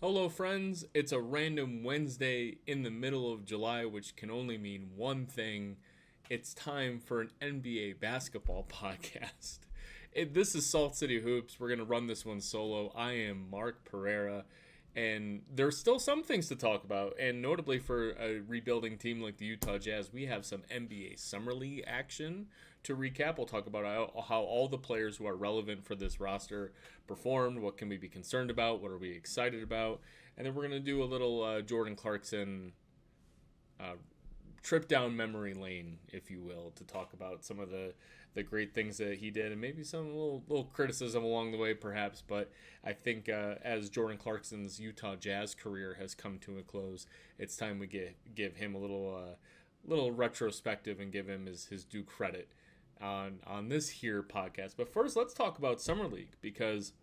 Hello, friends. It's a random Wednesday in the middle of July, which can only mean one thing. It's time for an NBA basketball podcast. This is Salt City Hoops. We're going to run this one solo. I am Mark Pereira, and there's still some things to talk about. And notably for a rebuilding team like the Utah Jazz, we have some NBA Summer League action to recap. We'll talk about how all the players who are relevant for this roster performed, what can we be concerned about, what are we excited about, and then we're going to do a little Jordan Clarkson uh, trip down memory lane, if you will, to talk about some of the great things that he did and maybe some little criticism along the way, perhaps. But I think as Jordan Clarkson's Utah Jazz career has come to a close, it's time we give him a little retrospective and give him his due credit on this here podcast. But first, let's talk about Summer League, because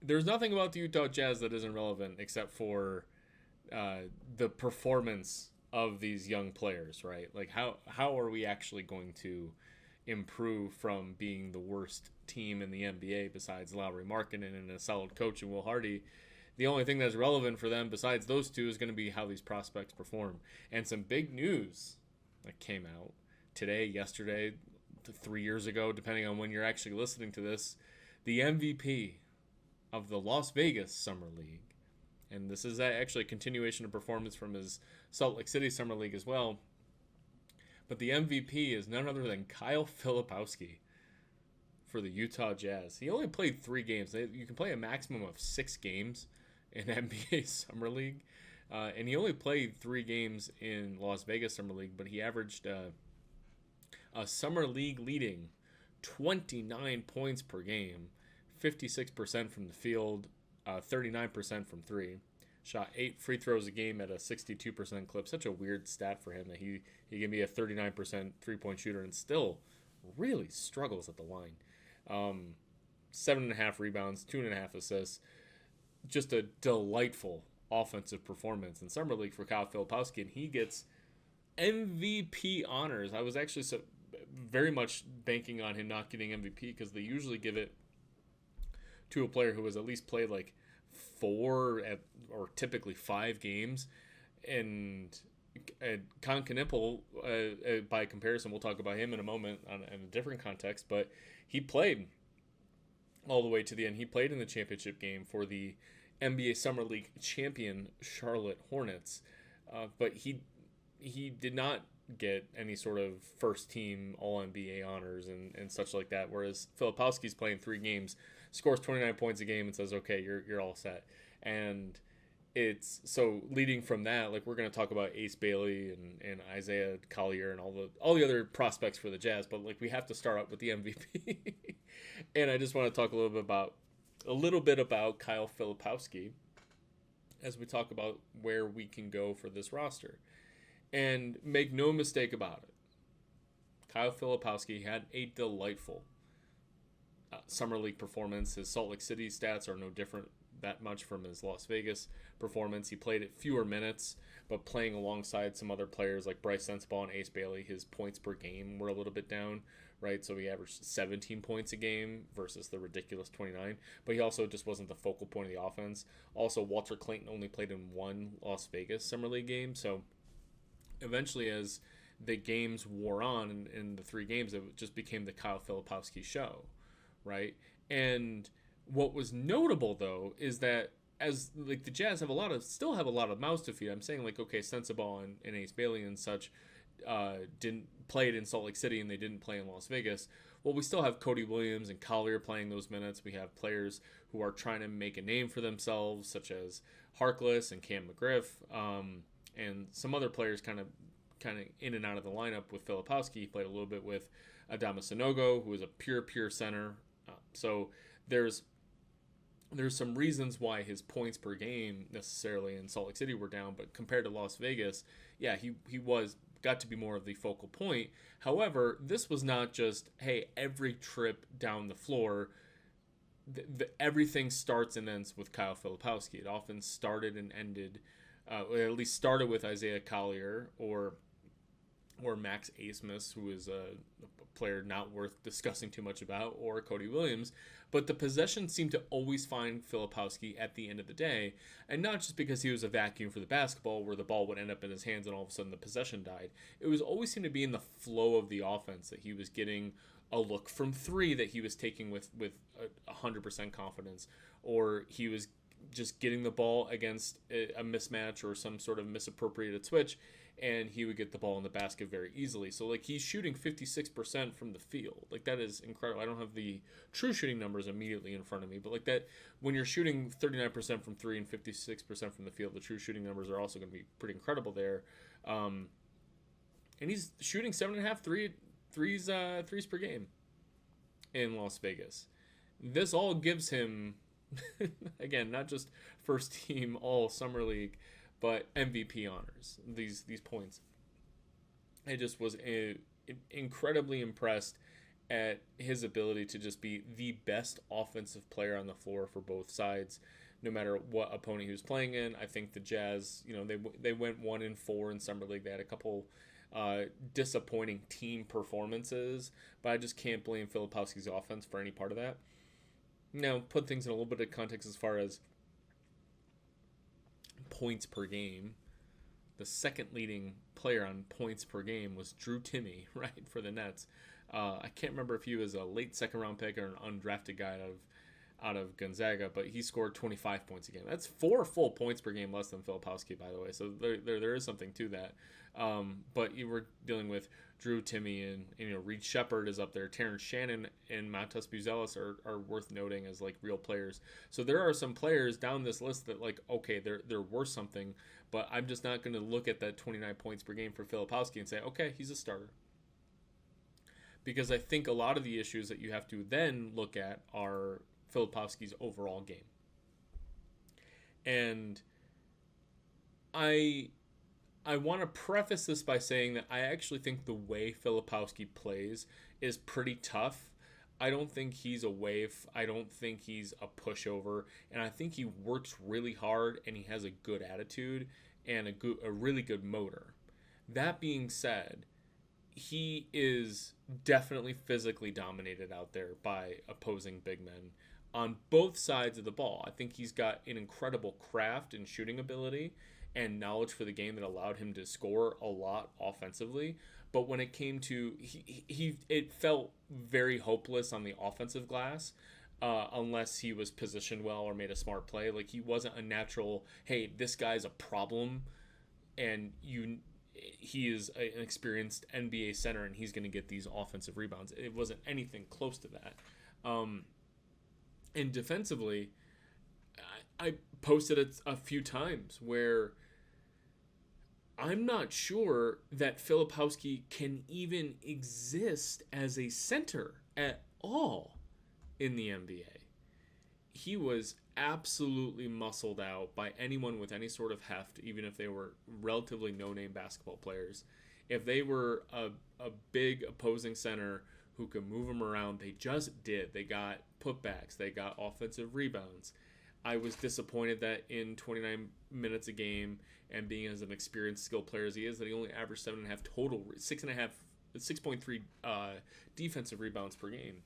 there's nothing about the Utah Jazz that isn't relevant except for the performance of these young players, right? Like how are we actually going to improve from being the worst team in the NBA besides Lauri Markkanen and a solid coach and Will Hardy? The only thing that's relevant for them besides those two is going to be how these prospects perform. And some big news that came out today, yesterday, 3 years ago, depending on when you're actually listening to this, the MVP of the Las Vegas Summer League, and this is actually a continuation of performance from his Salt Lake City Summer League as well, but the MVP is none other than Kyle Filipowski for the Utah Jazz. He only played 3 games. You can play a maximum of 6 games in NBA Summer League, and he only played 3 games in Las Vegas Summer League, but he averaged a Summer League leading 29 points per game, 56% from the field, 39% from 3. Shot 8 free throws a game at a 62% clip. Such a weird stat for him that he can be a 39% three-point shooter and still really struggles at the line. 7.5 rebounds, 2.5 assists. Just a delightful offensive performance in Summer League for Kyle Filipowski, and he gets MVP honors. I was actually very much banking on him not getting MVP because they usually give it to a player who has at least played like 4 or typically 5 games. And Con Knipple, by comparison, we'll talk about him in a moment in a different context, but he played all the way to the end. He played in the championship game for the NBA Summer League champion Charlotte Hornets, but he did not get any sort of first team All-NBA honors and such like that, whereas Filipowski's playing 3 games, scores 29 points a game, and says, okay, you're all set. And it's so leading from that, like, we're going to talk about Ace Bailey and Isaiah Collier and all the other prospects for the Jazz, but like we have to start out with the MVP. And I just want to talk a little bit about Kyle Filipowski as we talk about where we can go for this roster. And make no mistake about it, Kyle Filipowski had a delightful Summer League performance. His Salt Lake City stats are no different that much from his Las Vegas performance. He played at fewer minutes, but playing alongside some other players like Brice Sensabaugh and Ace Bailey, his points per game were a little bit down, right? So he averaged 17 points a game versus the ridiculous 29, but he also just wasn't the focal point of the offense. Also, Walt Clayton only played in 1 Las Vegas Summer League game, so eventually as the games wore on in the 3 games, it just became the Kyle Filipowski show, right? And what was notable though is that as like the Jazz still have a lot of mouths to feed. I'm saying like, okay, Sensabaugh and Ace Bailey and such didn't play it in Salt Lake City and they didn't play in Las Vegas. Well, we still have Cody Williams and Collier playing those minutes. We have players who are trying to make a name for themselves, such as Harkless and Cam McGriff, and some other players kind of in and out of the lineup with Filipowski. He played a little bit with Adama Sanogo, who is a pure center. So there's some reasons why his points per game necessarily in Salt Lake City were down, but compared to Las Vegas, yeah, he got to be more of the focal point. However, this was not just, hey, every trip down the floor, everything starts and ends with Kyle Filipowski. It often started and ended, at least started with Isaiah Collier or Max Asmus, who is player not worth discussing too much about, or Cody Williams. But the possession seemed to always find Filipowski at the end of the day, and not just because he was a vacuum for the basketball where the ball would end up in his hands and all of a sudden the possession died. It was always seemed to be in the flow of the offense, that he was getting a look from three that he was taking with 100% confidence, or he was just getting the ball against a mismatch or some sort of misappropriated switch, and he would get the ball in the basket very easily. So, like, he's shooting 56% from the field. Like, that is incredible. I don't have the true shooting numbers immediately in front of me, but, like, that, when you're shooting 39% from three and 56% from the field, the true shooting numbers are also going to be pretty incredible there. And he's shooting 7.5 threes per game in Las Vegas. This all gives him, again, not just first team all summer league, but MVP honors, these points. I just was incredibly impressed at his ability to just be the best offensive player on the floor for both sides, no matter what opponent he was playing in. I think the Jazz, they went 1-4 in summer league. They had a couple disappointing team performances, but I just can't blame Filipowski's offense for any part of that. Now, put things in a little bit of context as far as points per game. The second leading player on points per game was Drew Timme, right, for the Nets. I can't remember if he was a late second round pick or an undrafted guy out of Gonzaga, but he scored 25 points a game. That's 4 full points per game less than Filipowski, by the way. So there is something to that. But you were dealing with Drew Timme and Reed Shepherd is up there. Terrence Shannon and Matas Buzelis are worth noting as like real players. So there are some players down this list that like, okay, they're worth something, but I'm just not going to look at that 29 points per game for Filipowski and say, okay, he's a starter. Because I think a lot of the issues that you have to then look at are Filipowski's overall game. And I want to preface this by saying that I actually think the way Filipowski plays is pretty tough. I don't think he's a waif. I don't think he's a pushover. And I think he works really hard and he has a good attitude and a really good motor. That being said, he is definitely physically dominated out there by opposing big men on both sides of the ball. I think he's got an incredible craft and shooting ability and knowledge for the game that allowed him to score a lot offensively. But when it came to, it felt very hopeless on the offensive glass unless he was positioned well or made a smart play. Like, he wasn't a natural, hey, this guy's a problem, and he is an experienced NBA center and he's going to get these offensive rebounds. It wasn't anything close to that. And defensively, I posted it a few times where I'm not sure that Filipowski can even exist as a center at all in the NBA. He was absolutely muscled out by anyone with any sort of heft, even if they were relatively no-name basketball players. If they were a big opposing center who could move them around, they just did. They got putbacks. They got offensive rebounds. I was disappointed that in 29 minutes a game and being as an experienced, skilled player as he is, that he only averaged 7.5 total, 6.3 defensive rebounds per game.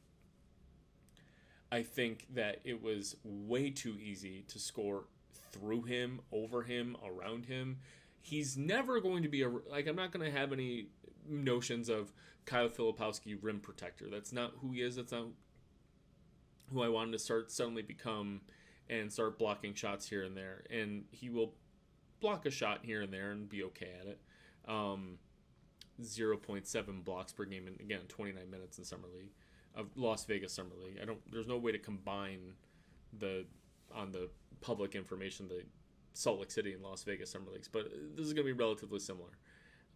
I think that it was way too easy to score through him, over him, around him. He's never going to be I'm not going to have any notions of Kyle Filipowski rim protector. That's not who he is. That's not who I wanted to suddenly become and start blocking shots here and there. And he will block a shot here and there and be okay at it. 0.7 blocks per game, and again, 29 minutes in summer league. Of Las Vegas Summer League. There's no way to combine on the public information, the Salt Lake City and Las Vegas Summer Leagues, but this is going to be relatively similar.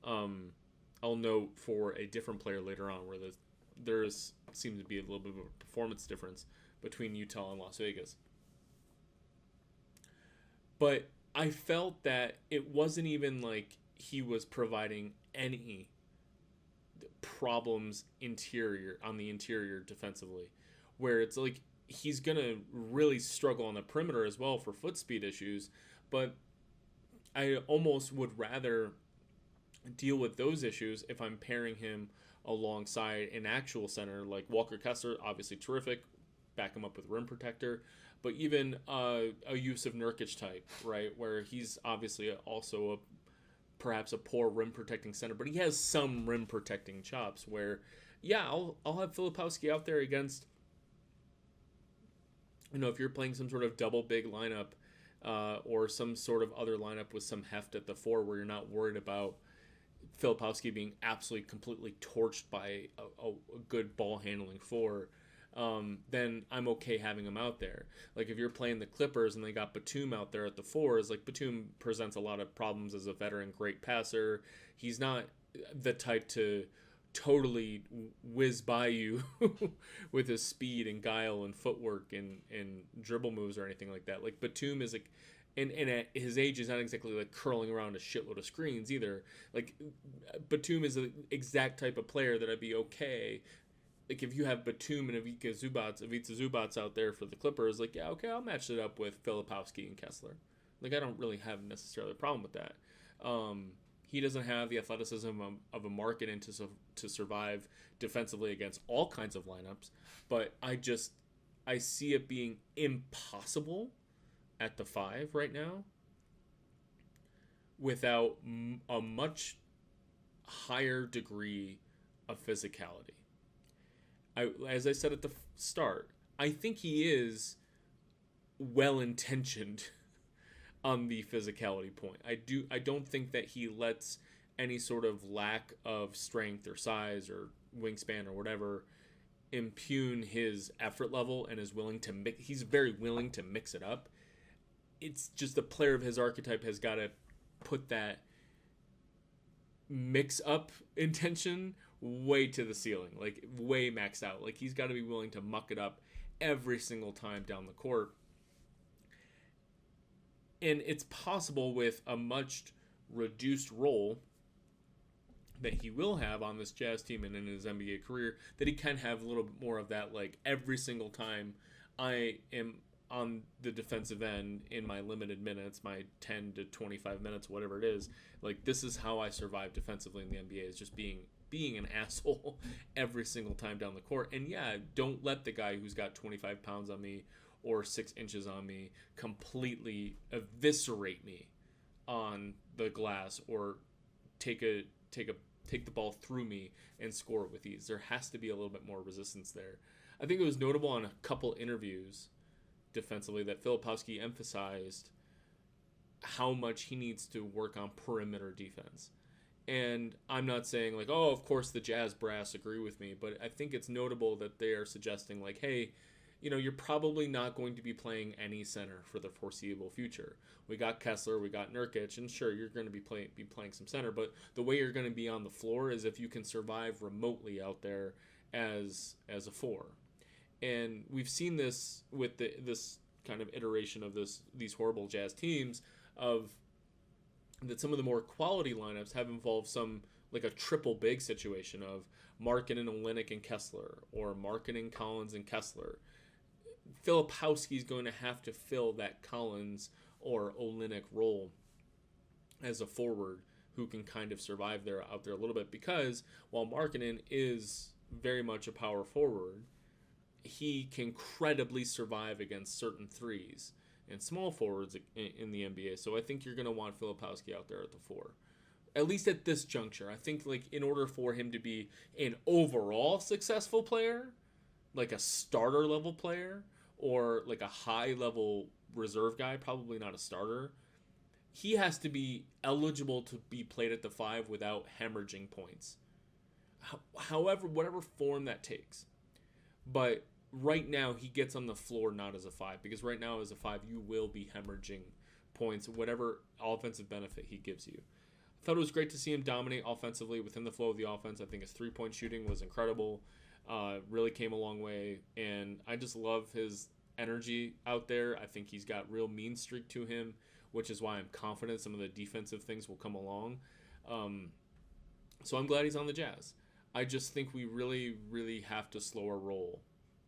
I'll note for a different player later on where there seems to be a little bit of a performance difference between Utah and Las Vegas. But I felt that it wasn't even like he was providing any problems on the interior defensively, where it's like he's gonna really struggle on the perimeter as well for foot speed issues, but I almost would rather deal with those issues if I'm pairing him alongside an actual center like Walker Kessler, obviously terrific, back him up with rim protector, but even a Yusuf Nurkic type, right, where he's obviously also perhaps a poor rim protecting center, but he has some rim protecting chops. Where, yeah, I'll have Filipowski out there against, if you're playing some sort of double big lineup, or some sort of other lineup with some heft at the 4, where you're not worried about Filipowski being absolutely completely torched by a good ball handling 4, then I'm okay having him out there. Like if you're playing the Clippers and they got Batum out there at the 4s, like Batum presents a lot of problems as a veteran great passer. He's not the type to totally whiz by you with his speed and guile and footwork and dribble moves or anything like that. Like Batum is like, and at his age is not exactly like curling around a shitload of screens either. Like Batum is the exact type of player that I'd be okay. Like if you have Batum and Ivica Zubats out there for the Clippers, like, yeah, okay, I'll match it up with Filipowski and Kessler. Like I don't really have necessarily a problem with that. He doesn't have the athleticism of a Markkanen to survive defensively against all kinds of lineups, but I see it being impossible at the 5 right now without a much higher degree of physicality. As I said at the start, I think he is well-intentioned on the physicality point. I don't think that he lets any sort of lack of strength or size or wingspan or whatever impugn his effort level, and is willing to he's very willing to mix it up. It's just a player of his archetype has got to put that mix up intention way to the ceiling, like way maxed out. Like he's got to be willing to muck it up every single time down the court. And it's possible with a much reduced role that he will have on this Jazz team and in his NBA career, that he can have a little bit more of that, like every single time I am on the defensive end in my limited minutes, my 10 to 25 minutes, whatever it is, like this is how I survive defensively in the NBA, is just being an asshole every single time down the court. And yeah, don't let the guy who's got 25 pounds on me or 6 inches on me completely eviscerate me on the glass, or take the ball through me and score it with ease. There has to be a little bit more resistance there. I think it was notable on a couple interviews defensively that Filipowski emphasized how much he needs to work on perimeter defense. And I'm not saying like, oh, of course the Jazz brass agree with me, but I think it's notable that they are suggesting like, hey, you're probably not going to be playing any center for the foreseeable future. We got Kessler, we got Nurkic, and sure, you're going to be playing some center, but the way you're going to be on the floor is if you can survive remotely out there as a 4. And we've seen this with this kind of iteration of these horrible Jazz teams, of that some of the more quality lineups have involved some like a triple big situation of Markkanen, Olynyk, and Kessler, or Markkanen, Collins, and Kessler. Filipowski is going to have to fill that Collins or Olynyk role as a forward who can kind of survive out there a little bit, because while Markkanen is very much a power forward, he can credibly survive against certain threes and small forwards in the NBA. So I think you're going to want Filipowski out there at the 4. At least at this juncture. I think like in order for him to be an overall successful player, like a starter level player, or like a high level reserve guy, probably not a starter, he has to be eligible to be played at the 5 without hemorrhaging points. However, whatever form that takes. But right now he gets on the floor not as a 5, because right now as a 5 you will be hemorrhaging points, whatever offensive benefit he gives you. I thought it was great to see him dominate offensively within the flow of the offense. I think his 3-point shooting was incredible. Really came a long way, and I just love his energy out there. I think he's got real mean streak to him, which is why I'm confident some of the defensive things will come along. So I'm glad he's on the Jazz. I just think we really, really have to slow our roll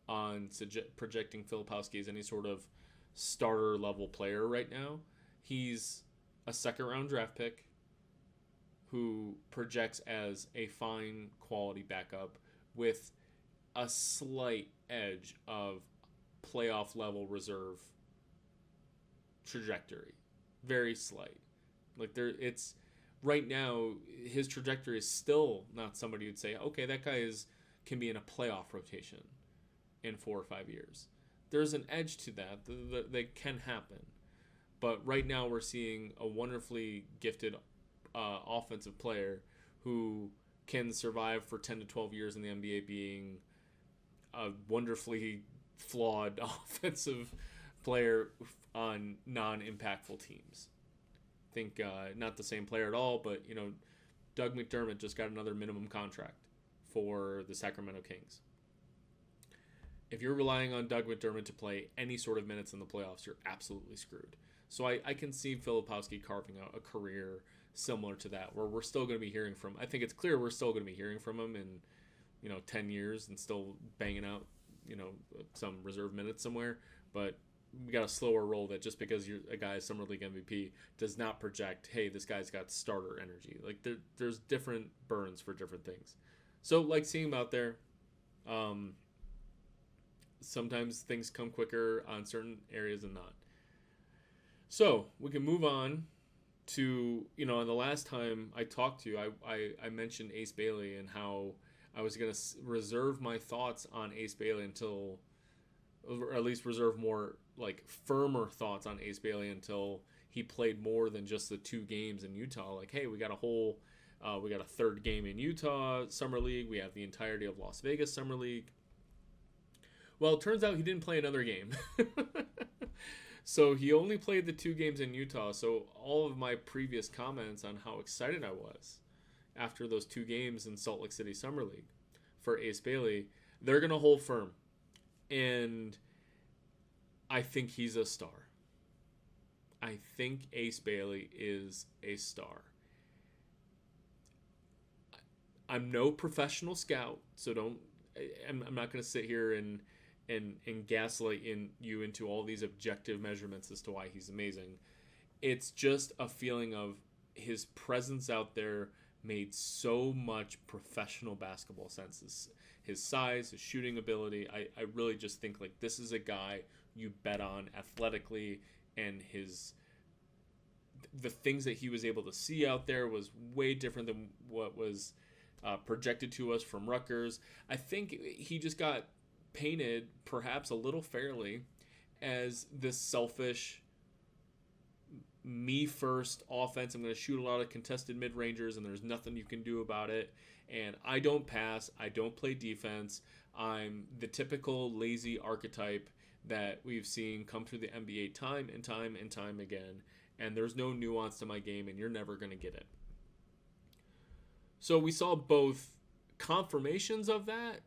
on projecting Filipowski as any sort of starter level player right now. He's a second round draft pick who projects as a fine quality backup with a slight edge of playoff level reserve trajectory. Very slight. Like it's right now his trajectory is still not somebody who'd say, okay, that guy can be in a playoff rotation in 4 or 5 years. There's an edge to that can happen. But right now we're seeing a wonderfully gifted offensive player who can survive for 10 to 12 years in the NBA being a wonderfully flawed offensive player on non-impactful teams. I think not the same player at all, but Doug McDermott just got another minimum contract for the Sacramento Kings. If you're relying on Doug McDermott to play any sort of minutes in the playoffs, you're absolutely screwed. So I can see Filipowski carving out a career similar to that, where we're still going to be hearing from. I think it's clear we're still going to be hearing from him in 10 years and still banging out some reserve minutes somewhere. But we got a slower roll that just because you're a guy Summer League MVP does not project, hey, this guy's got starter energy. Like there's different burns for different things. So like seeing him out there, sometimes things come quicker on certain areas than not. So we can move on to, the last time I talked to you, I mentioned Ace Bailey and how I was going to reserve my thoughts on Ace Bailey until, or at least reserve more like firmer thoughts on Ace Bailey until he played more than just the 2 games in Utah. Like, hey, we got a third game in Utah Summer League. We have the entirety of Las Vegas Summer League. Well, it turns out he didn't play another game. So he only played the 2 games in Utah. So all of my previous comments on how excited I was after those 2 games in Salt Lake City Summer League for Ace Bailey, they're going to hold firm. And I think he's a star. I think Ace Bailey is a star. I'm no professional scout, so I'm not going to sit here and gaslight you into all these objective measurements as to why he's amazing. It's just a feeling of his presence out there made so much professional basketball sense. His size, his shooting ability, I really just think like this is a guy you bet on athletically, and the things that he was able to see out there was way different than what was projected to us from Rutgers. I think he just got painted, perhaps a little fairly, as this selfish, me first offense. I'm going to shoot a lot of contested mid-rangers and there's nothing you can do about it. And I don't pass. I don't play defense. I'm the typical lazy archetype that we've seen come through the NBA time and time and time again. And there's no nuance to my game and you're never going to get it. So we saw both confirmations of that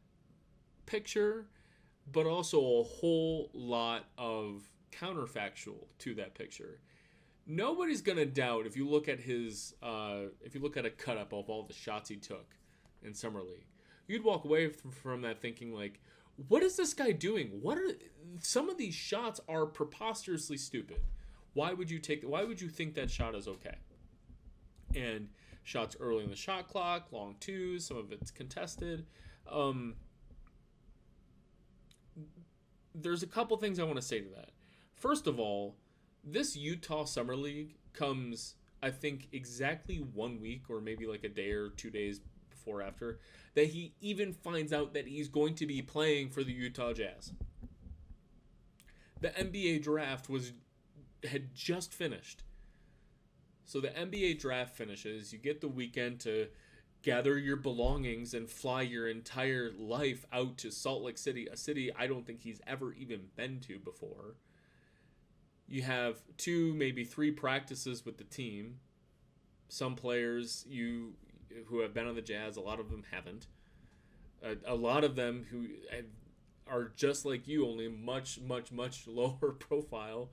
picture, but also a whole lot of counterfactual to that picture. Nobody's gonna doubt if you look at a cut up of all the shots he took in Summer League, you'd walk away from that thinking like, what is this guy doing? Some of these shots are preposterously stupid. Why would you think that shot is okay? And shots early in the shot clock, long twos, some of it's contested. There's a couple things I want to say to that. First of all, this Utah Summer League comes, I think, exactly 1 week or maybe like a day or 2 days before after that he even finds out that he's going to be playing for the Utah Jazz. The NBA draft had just finished. So the NBA draft finishes, you get the weekend to gather your belongings and fly your entire life out to Salt Lake City, a city I don't think he's ever even been to before. You have 2, maybe 3 practices with the team. Some players who have been on the Jazz, a lot of them haven't. A lot of them who are just like you, only much, much, much lower profile,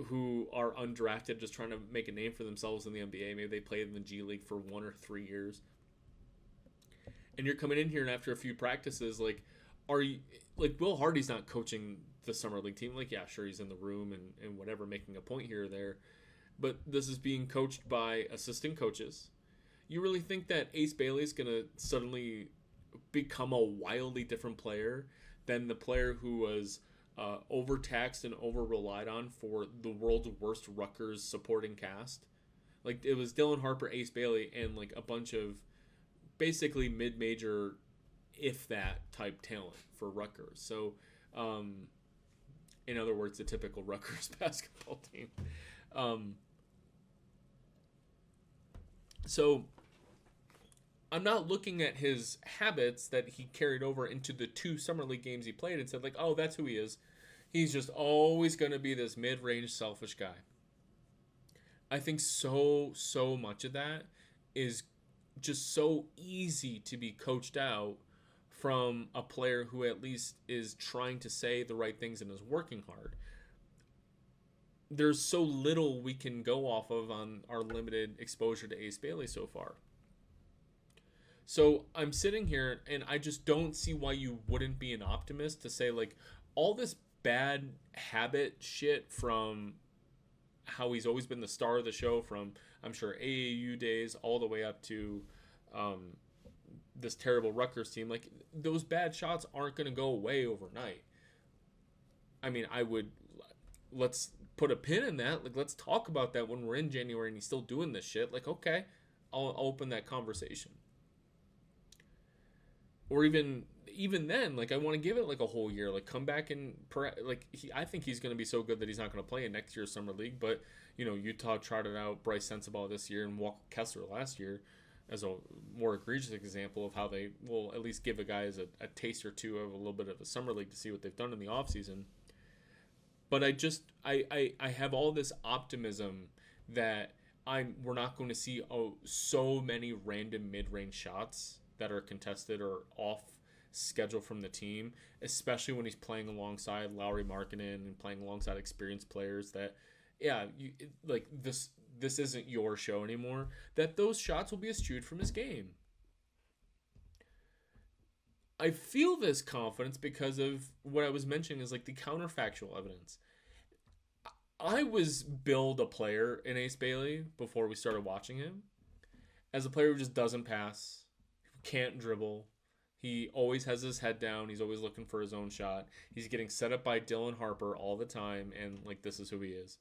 who are undrafted, just trying to make a name for themselves in the NBA. Maybe they played in the G League for 1 or 3 years. And you're coming in here and after a few practices, like, are you, like, Will Hardy's not coaching the Summer League team. Like, yeah, sure, he's in the room and whatever, making a point here or there. but this is being coached by assistant coaches. You really think that Ace Bailey's going to suddenly become a wildly different player than the player who was overtaxed and over relied on for the world's worst Rutgers supporting cast? Like, it was Dylan Harper, Ace Bailey, and like a bunch of basically mid-major, if that, type talent for Rutgers. So, in other words, the typical Rutgers basketball team. So I'm not looking at his habits that he carried over into the 2 summer league games he played and said, like, oh, that's who he is. He's just always going to be this mid-range selfish guy. I think so much of that is just so easy to be coached out from a player who at least is trying to say the right things and is working hard. There's so little we can go off of on our limited exposure to Ace Bailey so far. So I'm sitting here and I just don't see why you wouldn't be an optimist to say, like, all this bad habit shit from how he's always been the star of the show from, I'm sure, AAU days all the way up to this terrible Rutgers team. Like, those bad shots aren't going to go away overnight. I mean, let's put a pin in that. Like, let's talk about that when we're in January and he's still doing this shit. Like, okay, I'll open that conversation. Or even then, like, I want to give it like a whole year. Like, come back and I think he's going to be so good that he's not going to play in next year's summer league. But Utah trotted out Brice Sensabaugh this year and Walt Kessler last year as a more egregious example of how they will at least give a guy a taste or two of a little bit of a summer league to see what they've done in the offseason. But I have all this optimism that we're not going to see so many random mid-range shots that are contested or off schedule from the team, especially when he's playing alongside Lauri Markkanen and playing alongside experienced players that, this isn't your show anymore, that those shots will be eschewed from his game. I feel this confidence because of what I was mentioning is like the counterfactual evidence. I was billed a player in Ace Bailey before we started watching him as a player who just doesn't pass, can't dribble. He always has his head down. He's always looking for his own shot. He's getting set up by Dylan Harper all the time, and like, this is who he is.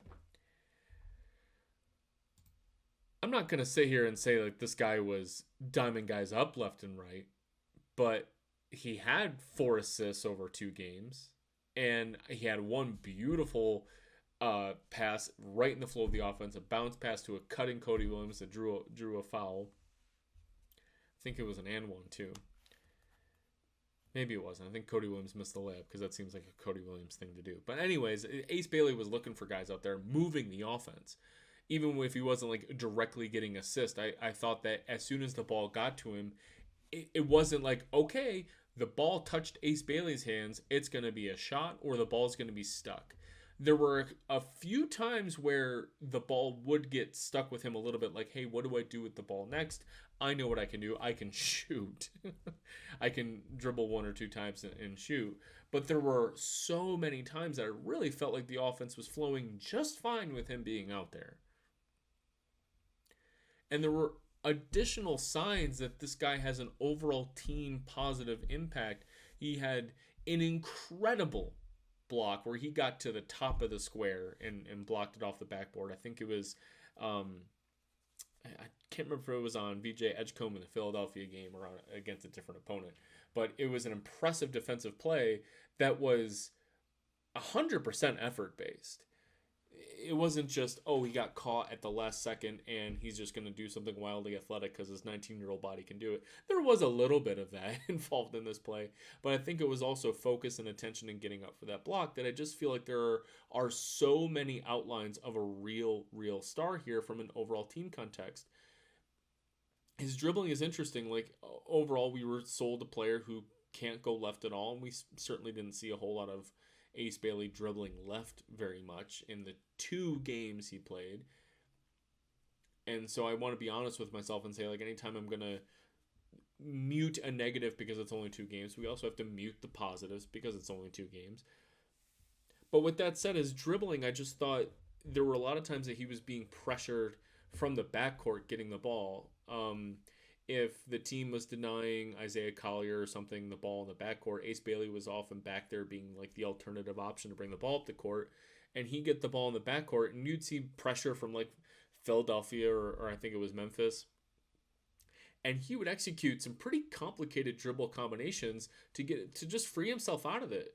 I'm not going to sit here and say like this guy was diming guys up left and right, but he had 4 assists over 2 games, and he had one beautiful pass right in the flow of the offense, a bounce pass to a cutting Cody Williams that drew a foul. I think it was an and one too. Maybe it wasn't. I think Cody Williams missed the layup because that seems like a Cody Williams thing to do. But anyways, Ace Bailey was looking for guys out there moving the offense. Even if he wasn't like directly getting assists, I thought that as soon as the ball got to him, it wasn't like, okay, the ball touched Ace Bailey's hands, it's going to be a shot or the ball's going to be stuck. There were a few times where the ball would get stuck with him a little bit, like, hey, what do I do with the ball next? I know what I can do. I can shoot. I can dribble 1 or 2 times and shoot. But there were so many times that it really felt like the offense was flowing just fine with him being out there. And there were additional signs that this guy has an overall team positive impact. He had an incredible block where he got to the top of the square and blocked it off the backboard. I think it was, I can't remember if it was on VJ Edgecombe in the Philadelphia game or against a different opponent, but it was an impressive defensive play that was 100% effort based. It wasn't just, oh, he got caught at the last second and he's just going to do something wildly athletic because his 19-year-old body can do it. There was a little bit of that involved in this play, but I think it was also focus and attention in getting up for that block that I just feel like there are so many outlines of a real star here from an overall team context. His dribbling is interesting. Like, overall, we were sold a player who can't go left at all, and we certainly didn't see a whole lot of Ace Bailey dribbling left very much in the 2 games he played. And so I want to be honest with myself and say, like, anytime I'm going to mute a negative because it's only 2 games, we also have to mute the positives because it's only 2 games. But with that said, his dribbling, I just thought there were a lot of times that he was being pressured from the backcourt getting the ball. If the team was denying Isaiah Collier or something the ball in the backcourt, Ace Bailey was often back there being like the alternative option to bring the ball up the court, and he'd get the ball in the backcourt, and you'd see pressure from like Philadelphia or I think it was Memphis, and he would execute some pretty complicated dribble combinations to just free himself out of it.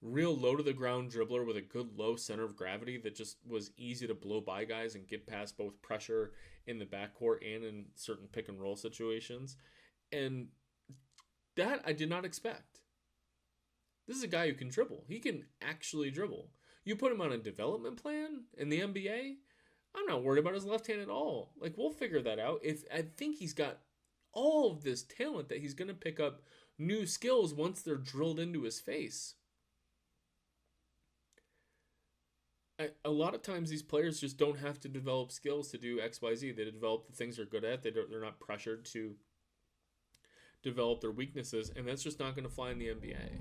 Real low to the ground dribbler with a good low center of gravity that just was easy to blow by guys and get past both pressure in the backcourt and in certain pick and roll situations. And that I did not expect. This is a guy who can dribble. He can actually dribble. You put him on a development plan in the NBA, I'm not worried about his left hand at all. Like, we'll figure that out. I think he's got all of this talent that he's going to pick up new skills once they're drilled into his face. A lot of times these players just don't have to develop skills to do X, Y, Z. They develop the things they're good at. They're not pressured to develop their weaknesses, and that's just not going to fly in the NBA.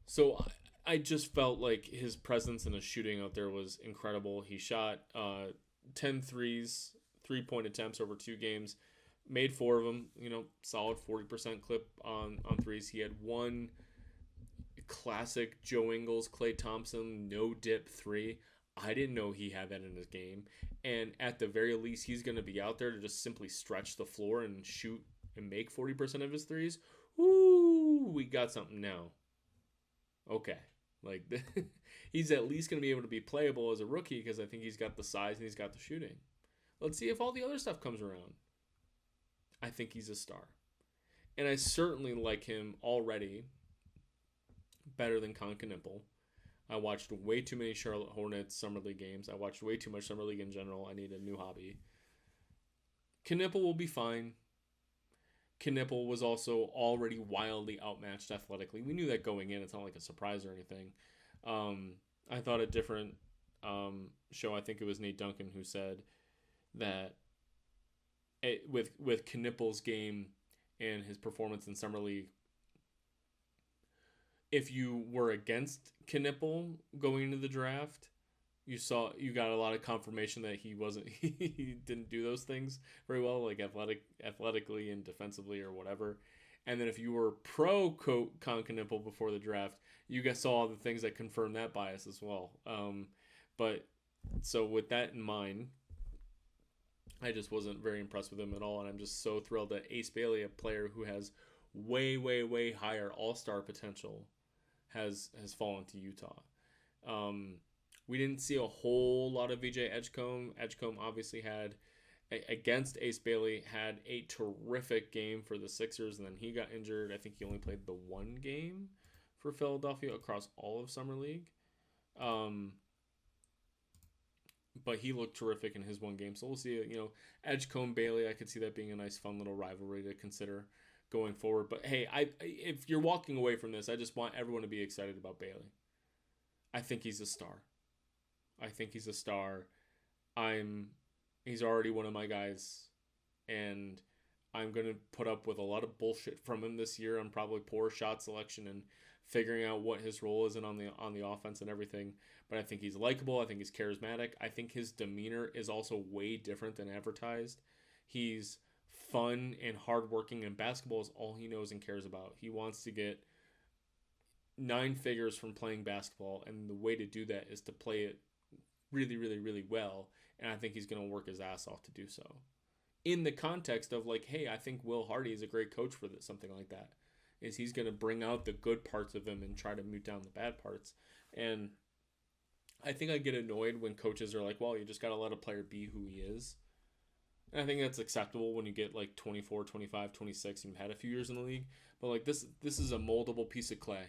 So I just felt like his presence and his shooting out there was incredible. He shot 10 threes, 3-point attempts over 2 games, made 4 of them, solid 40% clip on threes. He had one classic Joe Ingles, Klay Thompson, no dip 3. I didn't know he had that in his game. And at the very least, he's going to be out there to just simply stretch the floor and shoot and make 40% of his threes. Ooh, we got something now. Okay. Like, he's at least going to be able to be playable as a rookie because I think he's got the size and he's got the shooting. Let's see if all the other stuff comes around. I think he's a star. And I certainly like him already better than Con Knippel. I watched way too many Charlotte Hornets Summer League games. I watched way too much Summer League in general. I need a new hobby. Knippel will be fine. Knippel was also already wildly outmatched athletically. We knew that going in. It's not like a surprise or anything. I thought a different show, I think it was Nate Duncan, who said that with Knippel's game and his performance in Summer League, if you were against Knippel going into the draft, you got a lot of confirmation that he didn't do those things very well, like athletically and defensively or whatever. And then if you were pro Con Knippel before the draft, you guys saw all the things that confirmed that bias as well. But so with that in mind, I just wasn't very impressed with him at all, and I'm just so thrilled that Ace Bailey, a player who has way, way, way higher all-star potential, has fallen to Utah. We didn't see a whole lot of VJ Edgecombe. Edgecombe obviously had, against Ace Bailey, had a terrific game for the Sixers, and then he got injured. I think he only played the one game for Philadelphia across all of Summer League. But he looked terrific in his one game. So we'll see, Edgecombe Bailey, I could see that being a nice, fun little rivalry to consider going forward. But hey, if you're walking away from this, I just want everyone to be excited about Bailey. I think he's a star. He's already one of my guys, and I'm going to put up with a lot of bullshit from him this year on probably poor shot selection and figuring out what his role is on the offense and everything. But I think he's likable. I think he's charismatic. I think his demeanor is also way different than advertised. He's fun and hardworking, and basketball is all he knows and cares about. He wants to get 9 figures from playing basketball, and the way to do that is to play it really, really, really well. And I think he's going to work his ass off to do so. In the context of like, hey, I think Will Hardy is a great coach for this, something like that. Is he's going to bring out the good parts of him and try to mute down the bad parts. And I think I get annoyed when coaches are like, well, you just got to let a player be who he is. And I think that's acceptable when you get like 24, 25, 26 and you've had a few years in the league. But like this is a moldable piece of clay.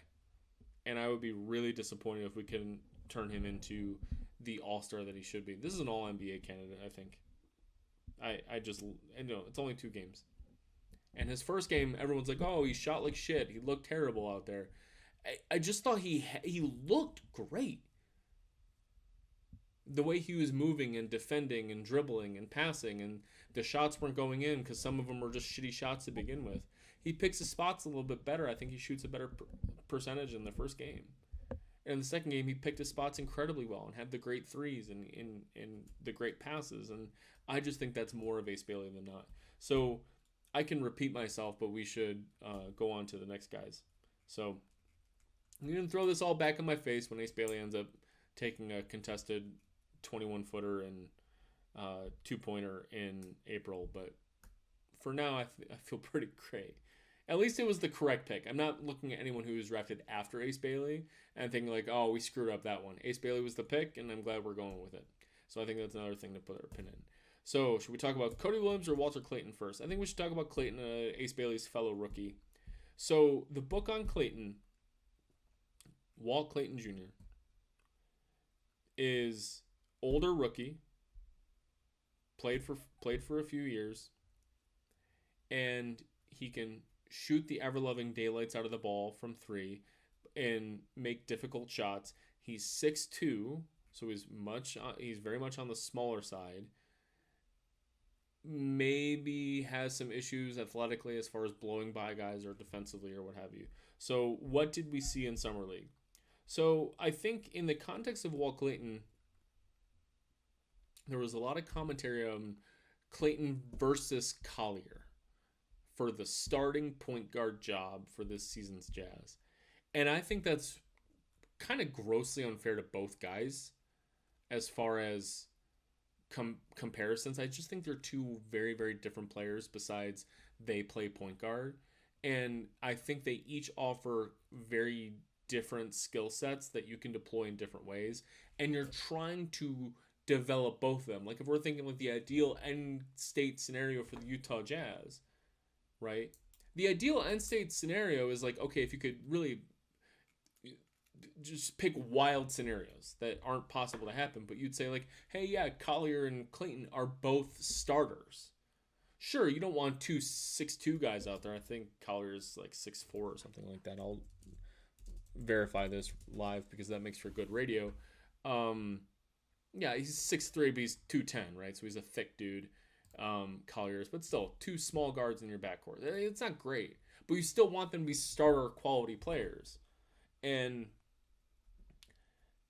And I would be really disappointed if we couldn't turn him into the all-star that he should be. This is an all-NBA candidate, I think. It's only 2 games. And his first game, everyone's like, oh, he shot like shit. He looked terrible out there. I just thought he looked great. The way he was moving and defending and dribbling and passing, and the shots weren't going in because some of them were just shitty shots to begin with. He picks his spots a little bit better. I think he shoots a better percentage in the first game. And in the second game, he picked his spots incredibly well and had the great threes and the great passes. And I just think that's more of Ace Bailey than not. So I can repeat myself, but we should go on to the next guys. So I'm going to throw this all back in my face when Ace Bailey ends up taking a contested 21-footer and 2-pointer in April. But for now, I feel pretty great. At least it was the correct pick. I'm not looking at anyone who was drafted after Ace Bailey and thinking like, oh, we screwed up that one. Ace Bailey was the pick, and I'm glad we're going with it. So I think that's another thing to put our pin in. So should we talk about Cody Williams or Walter Clayton first? I think we should talk about Clayton, Ace Bailey's fellow rookie. So the book on Clayton, Walt Clayton Jr., is older rookie, played for a few years, and he can shoot the ever-loving daylights out of the ball from three and make difficult shots. He's 6'2", so he's very much on the smaller side. Maybe has some issues athletically as far as blowing by guys or defensively or what have you. So what did we see in Summer League? So I think in the context of Walt Clayton, there was a lot of commentary on Clayton versus Collier for the starting point guard job for this season's Jazz. And I think that's kind of grossly unfair to both guys as far as comparisons. I just think they're two very, very different players besides they play point guard. And I think they each offer very different skill sets that you can deploy in different ways. And you're trying to develop both of them. Like if we're thinking like the ideal end state scenario for the Utah Jazz, right? The ideal end state scenario is like, okay, if you could really just pick wild scenarios that aren't possible to happen, but you'd say like, hey, yeah, Collier and Clayton are both starters. Sure, you don't want 2 6'2" guys out there. I think Collier is like 6'4" or something like that. I'll verify this live because that makes for good radio. Yeah, he's 6'3", but he's 210, right? So he's a thick dude. Collier's, but still, 2 small guards in your backcourt. It's not great, but you still want them to be starter quality players, and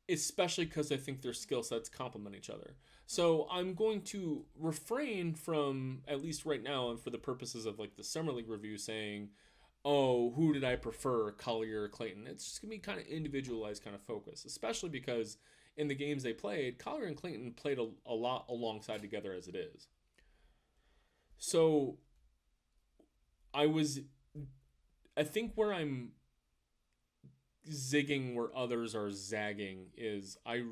especially because I think their skill sets complement each other. So I'm going to refrain from, at least right now, and for the purposes of like the Summer League review, saying, oh, who did I prefer, Collier or Clayton? It's just gonna be kind of individualized kind of focus, especially because in the games they played, Collier and Clayton played a lot alongside together as it is. So I think where I'm zigging where others are zagging is I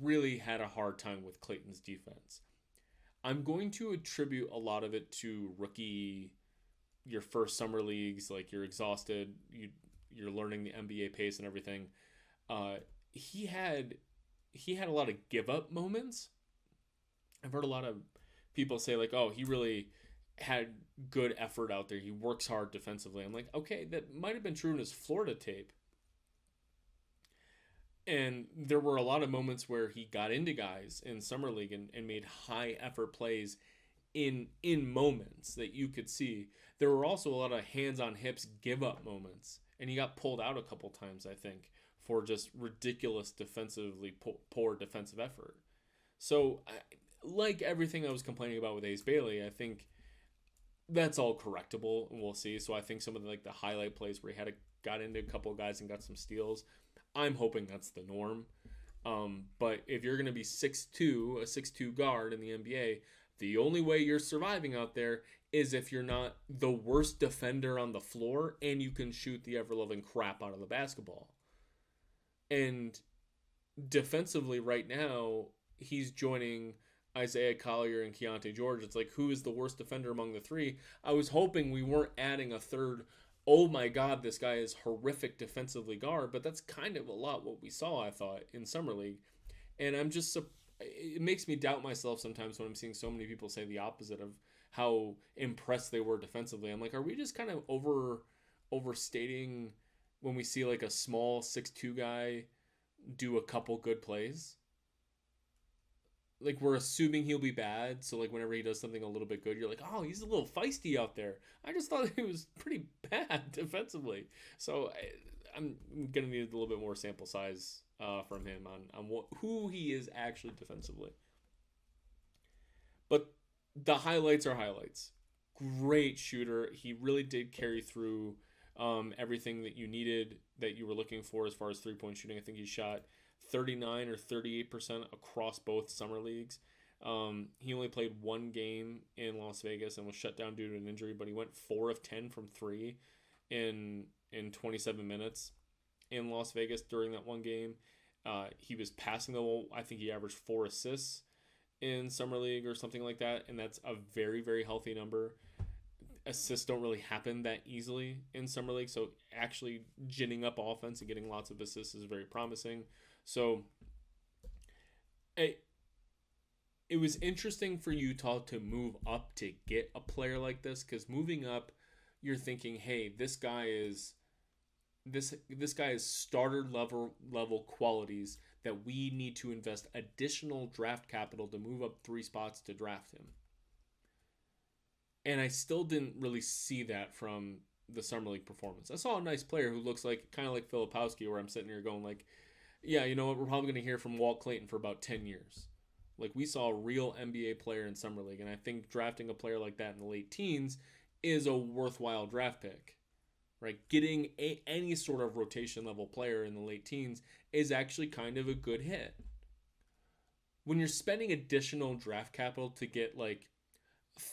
really had a hard time with Clayton's defense. I'm going to attribute a lot of it to rookie, your first summer leagues, like you're exhausted, you're learning the NBA pace and everything. He had a lot of give up moments. I've heard a lot of people say like, oh, he really had good effort out there. He works hard defensively. I'm like, okay, that might have been true in his Florida tape. And there were a lot of moments where he got into guys in Summer League and made high effort plays in moments that you could see. There were also a lot of hands on hips give up moments. And he got pulled out a couple times, I think, for just ridiculous defensively poor defensive effort. So like everything I was complaining about with Ace Bailey, I think that's all correctable, and we'll see. So I think some of the highlight plays where he got into a couple of guys and got some steals, I'm hoping that's the norm. But if you're going to be 6'2", a 6'2" guard in the NBA, the only way you're surviving out there is if you're not the worst defender on the floor and you can shoot the ever-loving crap out of the basketball. And defensively right now, he's joining Isaiah Collier and Keontae George. It's like, who is the worst defender among the three? I was hoping we weren't adding a third, oh my God, this guy is horrific defensively guard, but that's kind of a lot what we saw, I thought, in Summer League. And it makes me doubt myself sometimes when I'm seeing so many people say the opposite of how impressed they were defensively. I'm like, are we just kind of overstating when we see like a small 6'2" guy do a couple good plays? Like, we're assuming he'll be bad, so like whenever he does something a little bit good, you're like, oh, he's a little feisty out there. I just thought he was pretty bad defensively. So I'm gonna need a little bit more sample size from him on who he is actually defensively. But the highlights are highlights. Great shooter. He really did carry through everything that you needed, that you were looking for as far as 3-point shooting. I think he shot 39 or 38% across both summer leagues. He only played one game in Las Vegas and was shut down due to an injury, but he went 4 of 10 from 3 in 27 minutes in Las Vegas during that one game. He was passing the ball. I think he averaged 4 assists in summer league or something like that, and that's a very, very healthy number. Assists don't really happen that easily in summer league, so actually ginning up offense and getting lots of assists is very promising. So it was interesting for Utah to move up to get a player like this, because moving up, you're thinking, hey, this guy is starter level qualities that we need to invest additional draft capital to move up 3 spots to draft him. And I still didn't really see that from the summer league performance. I saw a nice player who looks like kind of like Filipowski, where I'm sitting here going like, yeah, you know what, we're probably going to hear from Walt Clayton for about 10 years. Like, we saw a real NBA player in summer league, and I think drafting a player like that in the late teens is a worthwhile draft pick. Right, getting any sort of rotation level player in the late teens is actually kind of a good hit. When you're spending additional draft capital to get like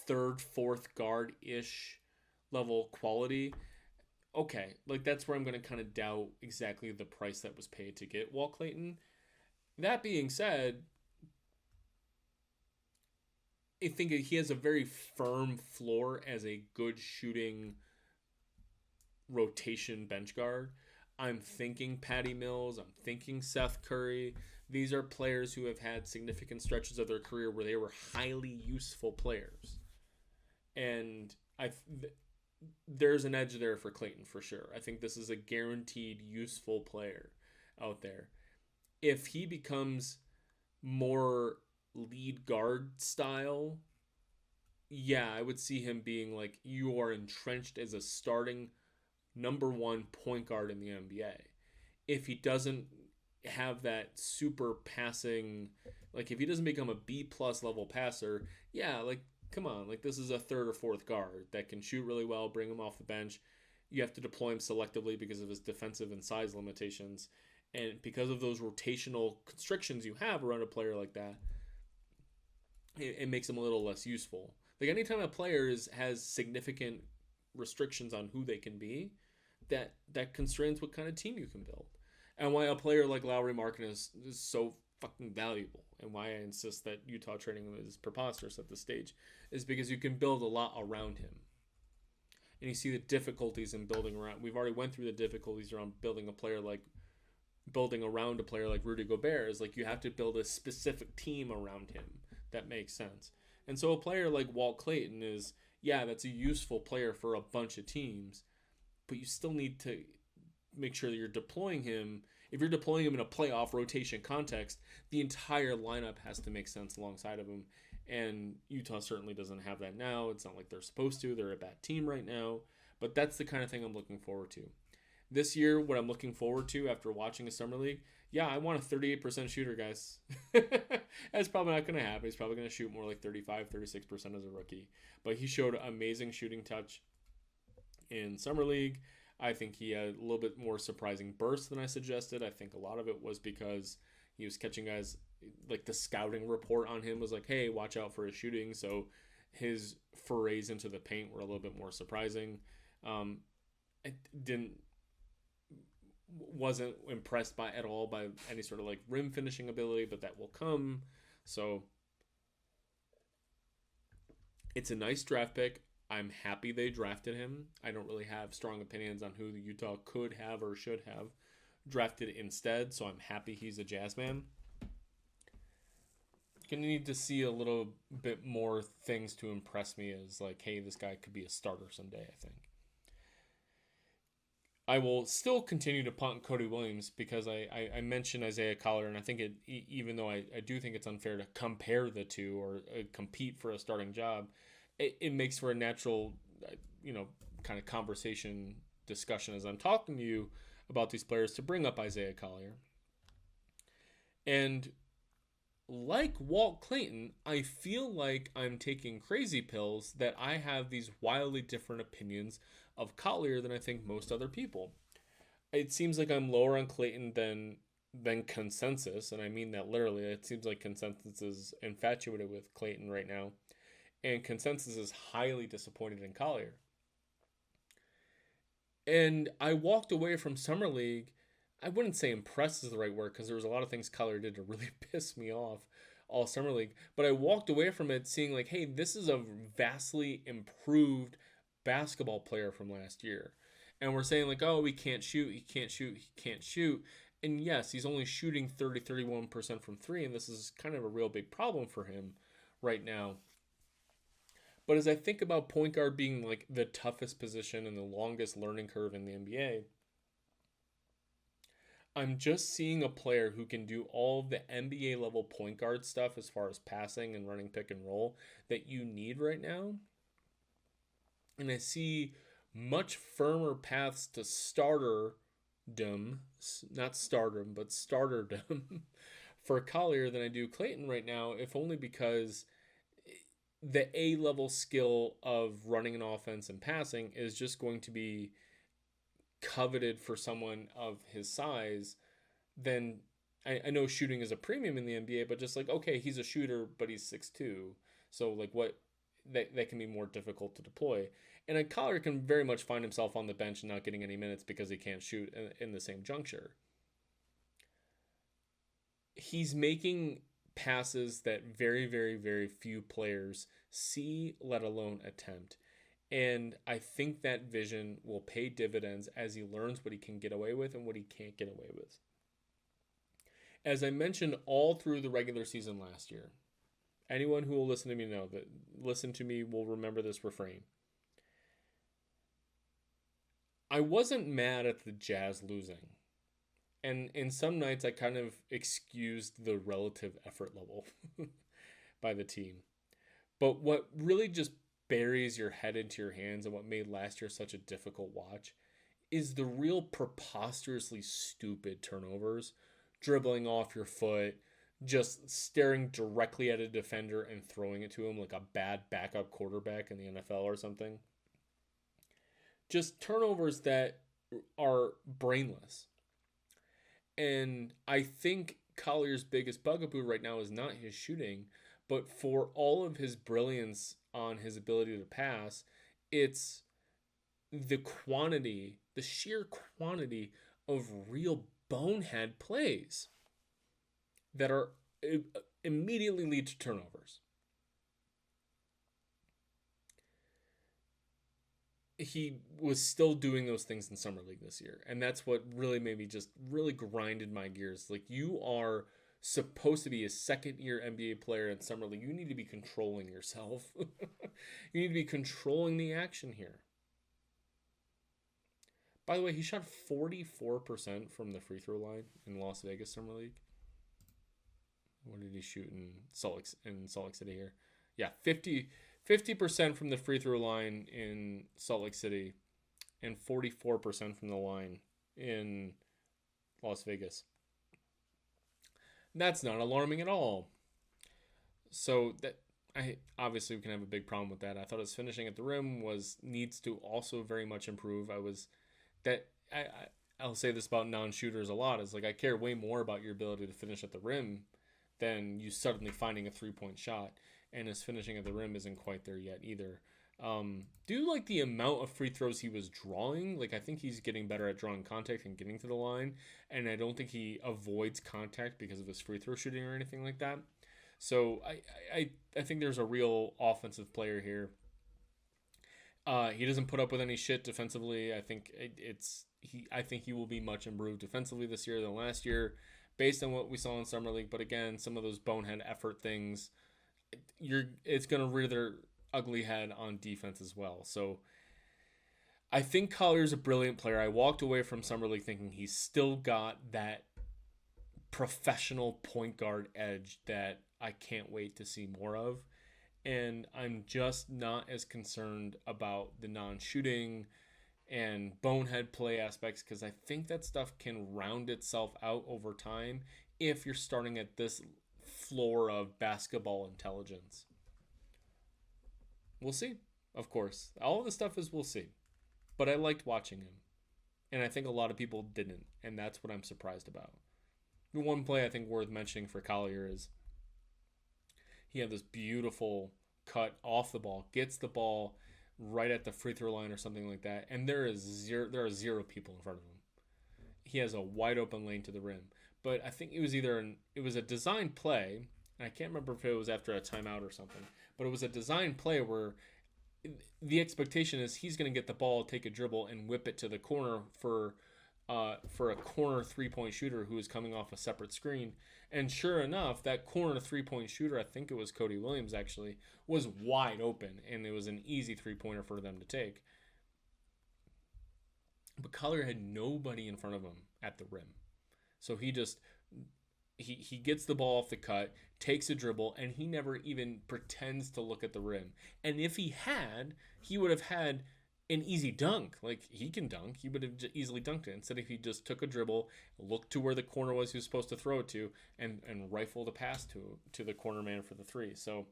3rd, 4th guard-ish level quality, okay, like that's where I'm going to kind of doubt exactly the price that was paid to get Walt Clayton. That being said, I think he has a very firm floor as a good shooting rotation bench guard. I'm thinking Patty Mills. I'm thinking Seth Curry. These are players who have had significant stretches of their career where they were highly useful players. And there's an edge there for Clayton for sure. I think this is a guaranteed useful player out there. If he becomes more lead guard style, yeah, I would see him being like, you are entrenched as a starting number 1 point guard in the NBA. If he doesn't have that super passing, like if he doesn't become a B+ level passer, yeah, like come on, like this is a 3rd or 4th guard that can shoot really well, bring him off the bench. You have to deploy him selectively because of his defensive and size limitations. And because of those rotational constrictions you have around a player like that, it makes him a little less useful. Like anytime a player has significant restrictions on who they can be, that constrains what kind of team you can build. And why a player like Lauri Markkanen is so fucking valuable, and why I insist that Utah trading him is preposterous at this stage, is because you can build a lot around him. And you see the difficulties in building around. We've already went through the difficulties around building around a player like Rudy Gobert. Is like you have to build a specific team around him that makes sense. And so a player like Walt Clayton is, yeah, that's a useful player for a bunch of teams, but you still need to make sure that you're deploying him. If you're deploying him in a playoff rotation context, the entire lineup has to make sense alongside of him. And Utah certainly doesn't have that now. It's not like they're supposed to. They're a bad team right now. But that's the kind of thing I'm looking forward to. This year, what I'm looking forward to after watching a summer league, yeah, I want a 38% shooter, guys. That's probably not going to happen. He's probably going to shoot more like 35, 36% as a rookie. But he showed amazing shooting touch in summer league. I think he had a little bit more surprising burst than I suggested. I think a lot of it was because he was catching guys, like the scouting report on him was like, hey, watch out for his shooting. So his forays into the paint were a little bit more surprising. Wasn't impressed at all by any sort of like rim finishing ability, but that will come. So it's a nice draft pick. I'm happy they drafted him. I don't really have strong opinions on who the Utah could have or should have drafted instead, so I'm happy he's a Jazz man. Gonna need to see a little bit more things to impress me as like, hey, this guy could be a starter someday, I think. I will still continue to punt Cody Williams because I mentioned Isaiah Collier, and I think even though I do think it's unfair to compare the two or compete for a starting job, it makes for a natural, kind of conversation discussion as I'm talking to you about these players to bring up Isaiah Collier. And like Walt Clayton, I feel like I'm taking crazy pills that I have these wildly different opinions of Collier than I think most other people. It seems like I'm lower on Clayton than consensus, and I mean that literally. It seems like consensus is infatuated with Clayton right now, and consensus is highly disappointed in Collier. And I walked away from Summer League. I wouldn't say impressed is the right word because there was a lot of things Collier did to really piss me off all Summer League. But I walked away from it seeing like, hey, this is a vastly improved basketball player from last year. And we're saying like, oh, he can't shoot, he can't shoot, he can't shoot. And yes, he's only shooting 31% from three, and this is kind of a real big problem for him right now. But as I think about point guard being like the toughest position and the longest learning curve in the NBA, I'm just seeing a player who can do all of the NBA level point guard stuff as far as passing and running pick and roll that you need right now. And I see much firmer paths to starterdom, not stardom, but starterdom for Collier than I do Clayton right now, if only because the A-level skill of running an offense and passing is just going to be coveted for someone of his size. Then I know shooting is a premium in the NBA, but just like, okay, he's a shooter, but he's 6'2". So like what that can be more difficult to deploy. And a Collier can very much find himself on the bench and not getting any minutes because he can't shoot in the same juncture. He's making passes that very, very, very few players see, let alone attempt. And I think that vision will pay dividends as he learns what he can get away with and what he can't get away with. As I mentioned all through the regular season last year, anyone who will listen to me will remember this refrain. I wasn't mad at the Jazz losing. And in some nights, I kind of excused the relative effort level by the team. But what really just buries your head into your hands and what made last year such a difficult watch is the real preposterously stupid turnovers, dribbling off your foot, just staring directly at a defender and throwing it to him like a bad backup quarterback in the NFL or something. Just turnovers that are brainless. And I think Collier's biggest bugaboo right now is not his shooting, but for all of his brilliance on his ability to pass, it's the sheer quantity of real bonehead plays that are immediately lead to turnovers. He was still doing those things in Summer League this year. And that's what really made me just really grinded my gears. Like, you are supposed to be a second-year NBA player in Summer League. You need to be controlling yourself. You need to be controlling the action here. By the way, he shot 44% from the free throw line in Las Vegas Summer League. What did he shoot in Salt Lake City here? Yeah, 50% from the free throw line in Salt Lake City and 44% from the line in Las Vegas. That's not alarming at all. So that obviously we can have a big problem with that. I thought his finishing at the rim needs to also very much improve. I'll say this about non-shooters a lot, is like I care way more about your ability to finish at the rim than you suddenly finding a three-point shot. And his finishing at the rim isn't quite there yet either. Do you like the amount of free throws he was drawing? Like, I think he's getting better at drawing contact and getting to the line. And I don't think he avoids contact because of his free throw shooting or anything like that. So I think there's a real offensive player here. He doesn't put up with any shit defensively. I think he will be much improved defensively this year than last year, based on what we saw in Summer League. But again, some of those bonehead effort things, it's going to rear their ugly head on defense as well. So I think Collier's a brilliant player. I walked away from Summer League thinking he's still got that professional point guard edge that I can't wait to see more of. And I'm just not as concerned about the non-shooting and bonehead play aspects, because I think that stuff can round itself out over time if you're starting at this floor of basketball intelligence. We'll see, of course. All of the stuff is we'll see. But I liked watching him. And I think a lot of people didn't. And that's what I'm surprised about. The one play I think worth mentioning for Collier is he had this beautiful cut off the ball, gets the ball right at the free throw line or something like that, and there are zero people in front of him. He has a wide open lane to the rim. But I think it was a design play, and I can't remember if it was after a timeout or something, but it was a design play where the expectation is he's going to get the ball, take a dribble, and whip it to the corner for a corner 3-point shooter who is coming off a separate screen. And sure enough, that corner 3-point shooter, I think it was Cody Williams actually, was wide open, and it was an easy 3-pointer for them to take. But Collier had nobody in front of him at the rim. So he just he gets the ball off the cut, takes a dribble, and he never even pretends to look at the rim. And if he had, he would have had an easy dunk. Like, he can dunk. He would have easily dunked it. Instead, if he just took a dribble, looked to where the corner was he was supposed to throw it to, and rifled a pass to the corner man for the three. So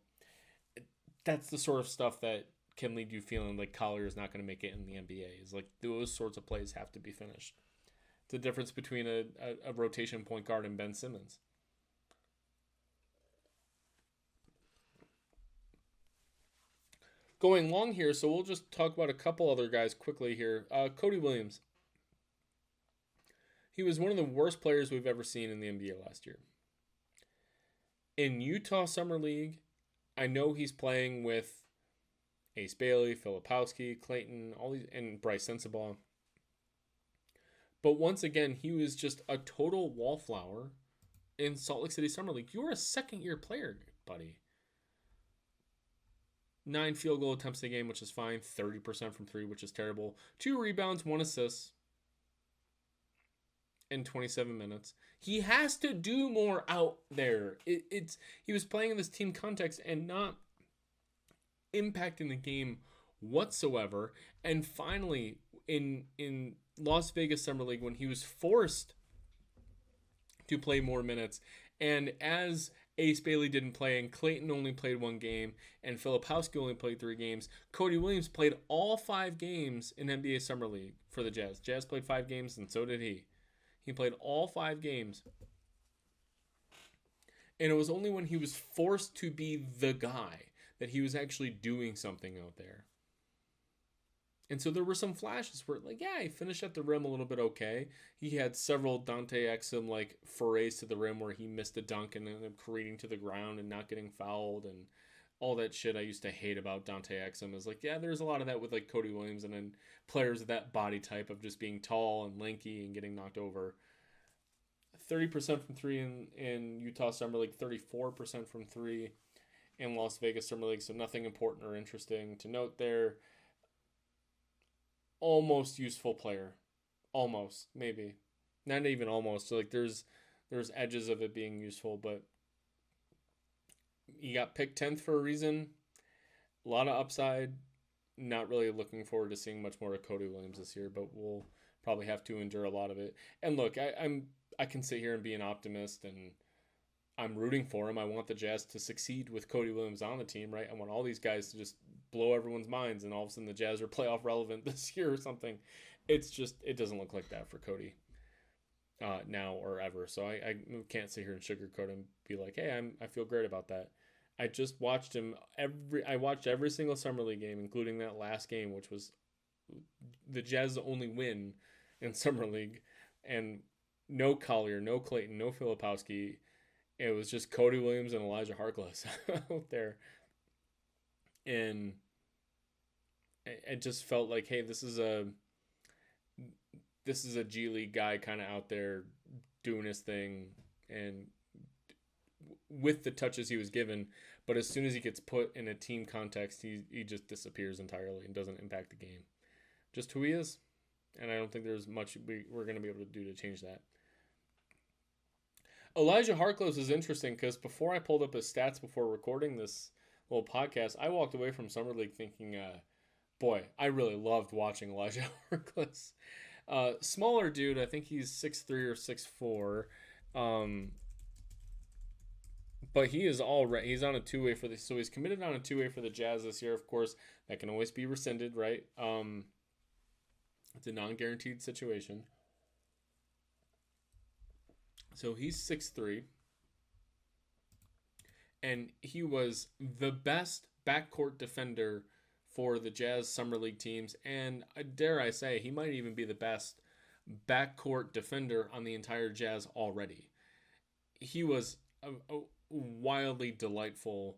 that's the sort of stuff that can leave you feeling like Collier is not going to make it in the NBA. Is like those sorts of plays have to be finished. The difference between a rotation point guard and Ben Simmons. Going long here, so we'll just talk about a couple other guys quickly here. Cody Williams. He was one of the worst players we've ever seen in the NBA last year. In Utah Summer League, I know he's playing with Ace Bailey, Filipowski, Clayton, all these, and Brice Sensabaugh. But once again, he was just a total wallflower in Salt Lake City Summer League. You're a second-year player, buddy. 9 field goal attempts a game, which is fine. 30% from 3, which is terrible. 2 rebounds, 1 assist in 27 minutes. He has to do more out there. He was playing in this team context and not impacting the game whatsoever. And finally, in Las Vegas Summer League, when he was forced to play more minutes, and as Ace Bailey didn't play, and Clayton only played 1 game, and Filipowski only played 3 games, Cody Williams played all 5 games in NBA Summer League for the Jazz. Jazz played 5 games, and so did he. He played all 5 games. And it was only when he was forced to be the guy that he was actually doing something out there. And so there were some flashes where, like, yeah, he finished at the rim a little bit okay. He had several Dante Exum, like, forays to the rim where he missed a dunk and ended up careening to the ground and not getting fouled and all that shit I used to hate about Dante Exum. Is like, yeah, there's a lot of that with, like, Cody Williams and then players of that body type of just being tall and lanky and getting knocked over. 30% from 3 in Utah Summer League, 34% from 3 in Las Vegas Summer League, so nothing important or interesting to note there. Almost useful player. Almost, maybe. Not even almost. So, like, there's edges of it being useful, but he got picked 10th for a reason. A lot of upside. Not really looking forward to seeing much more of Cody Williams this year, but we'll probably have to endure a lot of it. And look, I can sit here and be an optimist, and I'm rooting for him. I want the Jazz to succeed with Cody Williams on the team, right? I want all these guys to just blow everyone's minds, and all of a sudden the Jazz are playoff relevant this year or something. It's just, it doesn't look like that for Cody now or ever. So I can't sit here and sugarcoat him, be like, hey, I feel great about that. I just watched him I watched every single Summer League game, including that last game, which was the Jazz's only win in Summer League, and no Collier, no Clayton, no Filipowski. It was just Cody Williams and Elijah Harkless out there. And it just felt like, hey, this is a G League guy kind of out there doing his thing and with the touches he was given. But as soon as he gets put in a team context, he just disappears entirely and doesn't impact the game. Just who he is. And I don't think there's much we're going to be able to do to change that. Elijah Harkless is interesting because before I pulled up his stats before recording this little podcast, I walked away from Summer League thinking boy, I really loved watching Elijah Harkless. Smaller dude, I think he's 6'3" or 6'4". But he is he's on a two-way for so he's committed on a two-way for the Jazz this year. Of course, that can always be rescinded, right? It's a non-guaranteed situation. So he's 6'3", and he was the best backcourt defender for the Jazz Summer League teams, and dare I say, he might even be the best backcourt defender on the entire Jazz already. He was a wildly delightful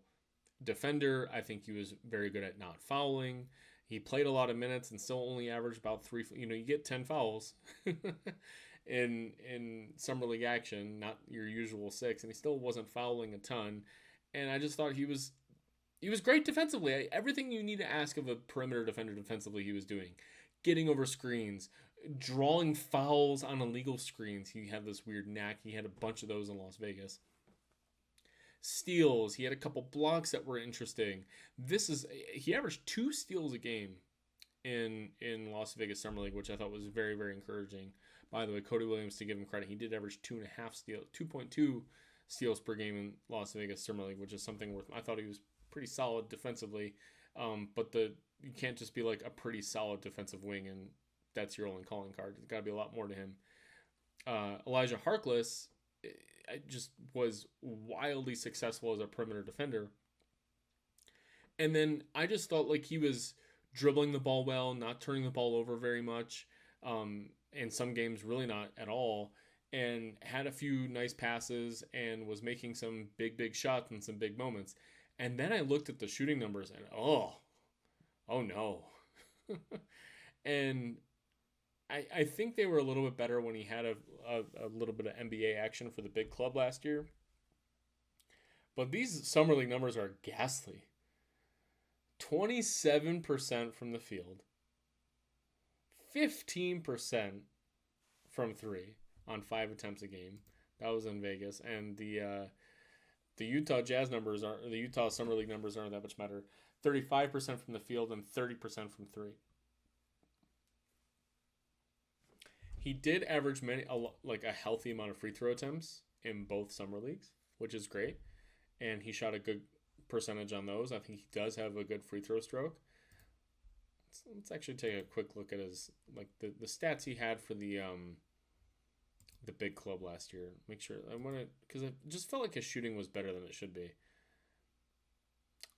defender. I think he was very good at not fouling. He played a lot of minutes and still only averaged about 3. You get 10 fouls in summer league action, not your usual 6, and he still wasn't fouling a ton. And I just thought he was great defensively. Everything you need to ask of a perimeter defender defensively, he was doing. Getting over screens, drawing fouls on illegal screens. He had this weird knack. He had a bunch of those in Las Vegas. Steals. He had a couple blocks that were interesting. He averaged 2 steals a game in Las Vegas Summer League, which I thought was very, very encouraging. By the way, Cody Williams, to give him credit, he did average 2.2 steals per game in Las Vegas Summer League, which is something worth. I thought he was pretty solid defensively, but you can't just be like a pretty solid defensive wing and that's your only calling card. There's got to be a lot more to him. Elijah Harkless just was wildly successful as a perimeter defender. And then I just thought like he was dribbling the ball well, not turning the ball over very much. In some games, really not at all. And had a few nice passes and was making some big shots in some big moments. And then I looked at the shooting numbers and oh no. And I think they were a little bit better when he had a little bit of NBA action for the big club last year. But these summer league numbers are ghastly. 27% from the field. 15% from 3 on 5 attempts a game. That was in Vegas. And the Utah Jazz numbers the Utah Summer League numbers aren't that much better. 35% from the field and 30% from 3. He did average a healthy amount of free throw attempts in both summer leagues, which is great. And he shot a good percentage on those. I think he does have a good free throw stroke. Let's actually take a quick look at his the stats he had for the big club last year. Make sure because I just felt like his shooting was better than it should be.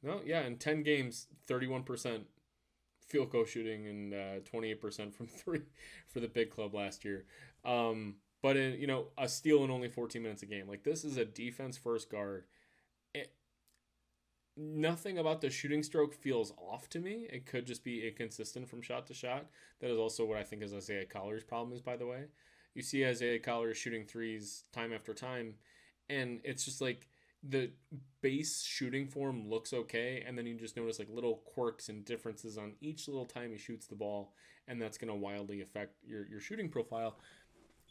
No, yeah, in 10 games, 31% field goal shooting and 28% from 3 for the big club last year. But in a steal in only 14 minutes a game. Like this is a defense first guard. Nothing about the shooting stroke feels off to me. It could just be inconsistent from shot to shot. That is also what I think is Isaiah Collier's problem is, by the way. You see Isaiah Collier shooting threes time after time, and it's just like the base shooting form looks okay, and then you just notice like little quirks and differences on each little time he shoots the ball, and that's going to wildly affect your shooting profile.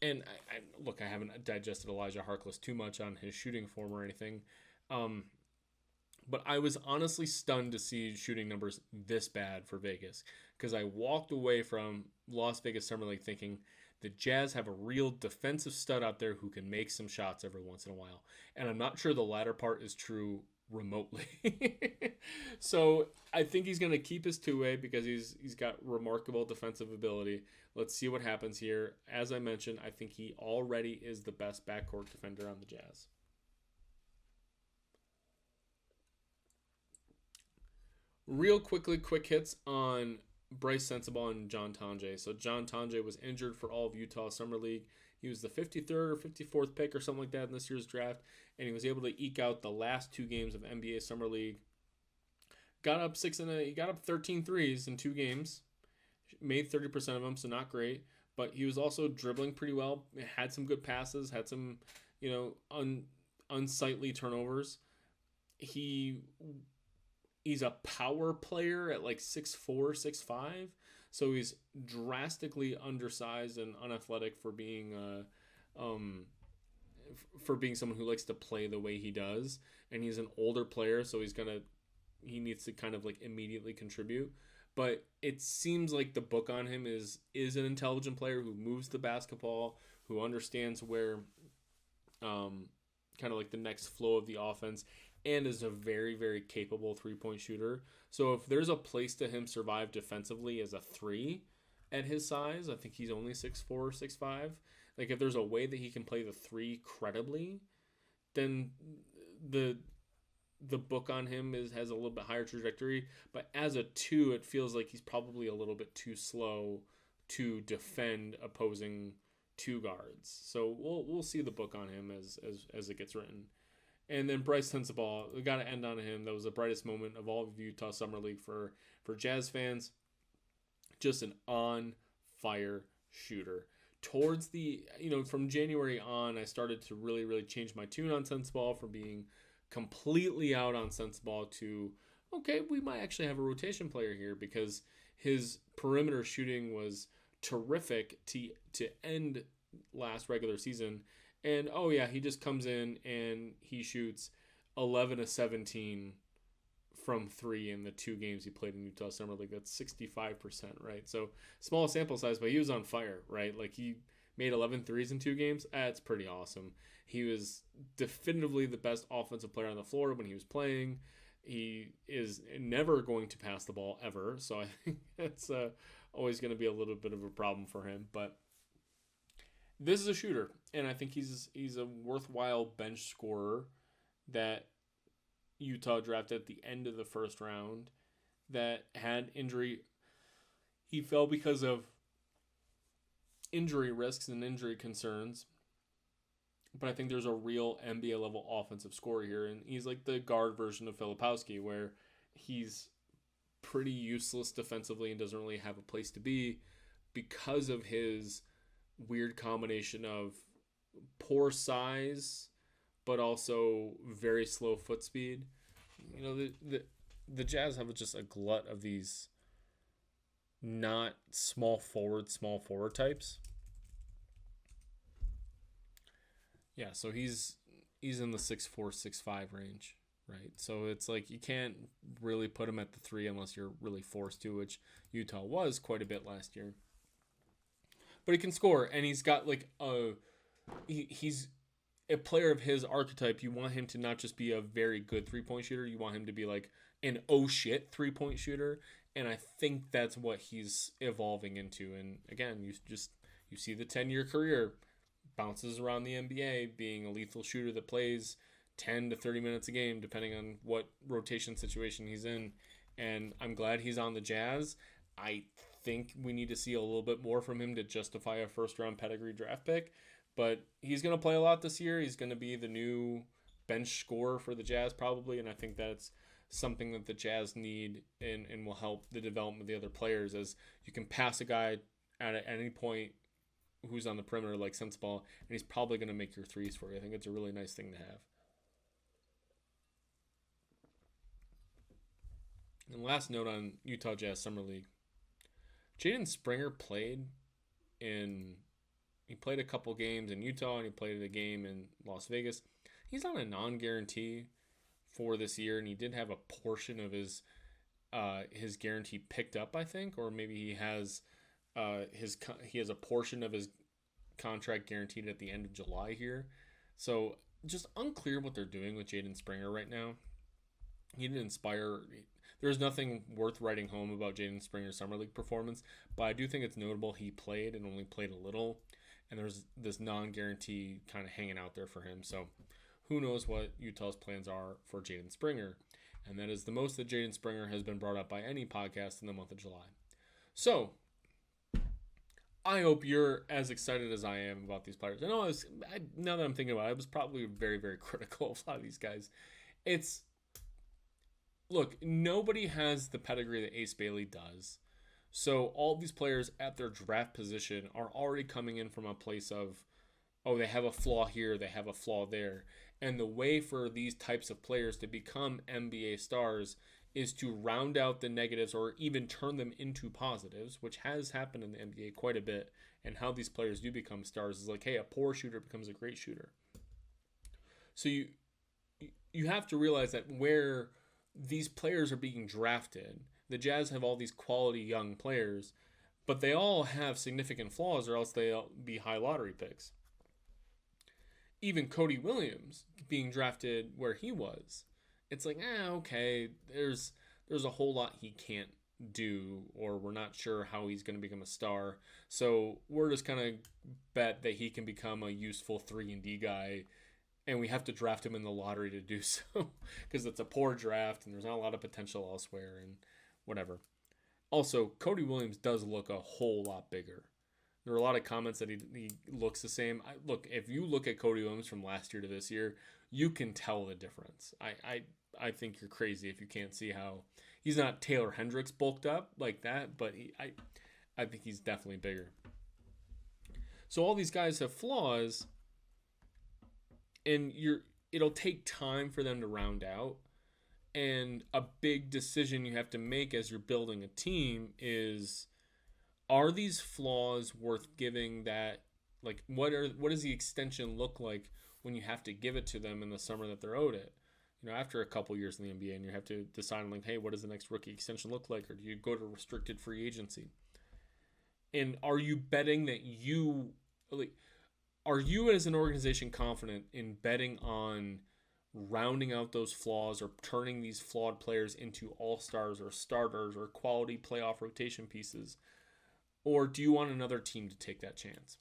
And I haven't digested Elijah Harkless too much on his shooting form or anything. But I was honestly stunned to see shooting numbers this bad for Vegas because I walked away from Las Vegas Summer League thinking the Jazz have a real defensive stud out there who can make some shots every once in a while. And I'm not sure the latter part is true remotely. So I think he's going to keep his two-way because he's got remarkable defensive ability. Let's see what happens here. As I mentioned, I think he already is the best backcourt defender on the Jazz. Real quick hits on Brice Sensabaugh and Tonje. So Tonje was injured for all of Utah Summer League. He was the 53rd or 54th pick or something like that in this year's draft, and he was able to eke out the last 2 games of NBA Summer League. Got up 13 threes in 2 games. Made 30% of them, so not great. But he was also dribbling pretty well. Had some good passes. Had some, unsightly turnovers. He's a power player at like 6'4", 6'5", so he's drastically undersized and unathletic for being someone who likes to play the way he does. And he's an older player, so he needs to kind of like immediately contribute. but it seems like the book on him is an intelligent player who moves the basketball, who understands where kind of like the next flow of the offense, and is a very, very capable three-point shooter. So if there's a place to him survive defensively as a three at his size, I think he's only 6'4", 6'5". Like if there's a way that he can play the three credibly, then the book on him has a little bit higher trajectory. But as a two, it feels like he's probably a little bit too slow to defend opposing two guards. So we'll see the book on him as it gets written. And then Brice Sensabaugh, we got to end on him. That was the brightest moment of all of Utah Summer League for Jazz fans. Just an on-fire shooter. Towards the, from January on, I started to really, really change my tune on Sensabaugh from being completely out on Sensabaugh to, okay, we might actually have a rotation player here, because his perimeter shooting was terrific to end last regular season. And, oh, yeah, he just comes in and he shoots 11 of 17 from three in the 2 games he played in Utah Summer League. That's 65%, right? So small sample size, but he was on fire, right? Like he made 11 threes in 2 games. That's pretty awesome. He was definitively the best offensive player on the floor when he was playing. He is never going to pass the ball ever. So I think that's always going to be a little bit of a problem for him. But this is a shooter, and I think he's a worthwhile bench scorer that Utah drafted at the end of the first round that had injury. He fell because of injury risks and injury concerns. But I think there's a real NBA level offensive scorer here, and he's like the guard version of Filipowski, where he's pretty useless defensively and doesn't really have a place to be because of his weird combination of poor size but also very slow foot speed. The Jazz have just a glut of these not small forward types. Yeah, so he's in the 6'4", 6'5" range, right? So it's like you can't really put him at the 3 unless you're really forced to, which Utah was quite a bit last year. But he can score, and he's got like he's a player of his archetype. You want him to not just be a very good 3-point shooter, you want him to be like an oh shit 3-point shooter, and I think that's what he's evolving into. And again, you see the 10-year career, bounces around the NBA, being a lethal shooter that plays 10 to 30 minutes a game, depending on what rotation situation he's in. And I'm glad he's on the Jazz. I think we need to see a little bit more from him to justify a first-round pedigree draft pick. But he's going to play a lot this year. He's going to be the new bench scorer for the Jazz probably, and I think that's something that the Jazz need and will help the development of the other players, as you can pass a guy at any point who's on the perimeter like Sensabaugh, and he's probably going to make your threes for you. I think it's a really nice thing to have. And last note on Utah Jazz Summer League. Jaden Springer played a couple games in Utah, and he played a game in Las Vegas. He's on a non-guarantee for this year, and he did have a portion of his guarantee picked up, I think, or maybe he has a portion of his contract guaranteed at the end of July here. So just unclear what they're doing with Jaden Springer right now. He didn't inspire. There's nothing worth writing home about Jaden Springer's Summer League performance, but I do think it's notable he played and only played a little, and there's this non-guarantee kind of hanging out there for him. So who knows what Utah's plans are for Jaden Springer. And that is the most that Jaden Springer has been brought up by any podcast in the month of July. So I hope you're as excited as I am about these players. Now that I'm thinking about it, I was probably very, very critical of a lot of these guys. Look, nobody has the pedigree that Ace Bailey does. So all these players at their draft position are already coming in from a place of, oh, they have a flaw here, they have a flaw there. And the way for these types of players to become NBA stars is to round out the negatives or even turn them into positives, which has happened in the NBA quite a bit. And how these players do become stars is like, hey, a poor shooter becomes a great shooter. So you have to realize that where these players are being drafted, the Jazz have all these quality young players, but they all have significant flaws, or else they'll be high lottery picks. Even Cody Williams being drafted where he was, it's like, okay, there's a whole lot he can't do, or we're not sure how he's going to become a star. So we're just kind of bet that he can become a useful 3-and-D guy, and we have to draft him in the lottery to do so because it's a poor draft and there's not a lot of potential elsewhere and whatever. Also, Cody Williams does look a whole lot bigger. There are a lot of comments that he looks the same. Look, if you look at Cody Williams from last year to this year, you can tell the difference. I think you're crazy if you can't see how he's not Taylor Hendricks bulked up like that, but I think he's definitely bigger. So all these guys have flaws, and it'll take time for them to round out. And a big decision you have to make as you're building a team is, are these flaws worth giving that, like, what does the extension look like when you have to give it to them in the summer that they're owed it? After a couple years in the NBA, and you have to decide, like, hey, what does the next rookie extension look like? Or do you go to restricted free agency? And are you betting that are you as an organization confident in betting on rounding out those flaws or turning these flawed players into all-stars or starters or quality playoff rotation pieces? Or do you want another team to take that chance?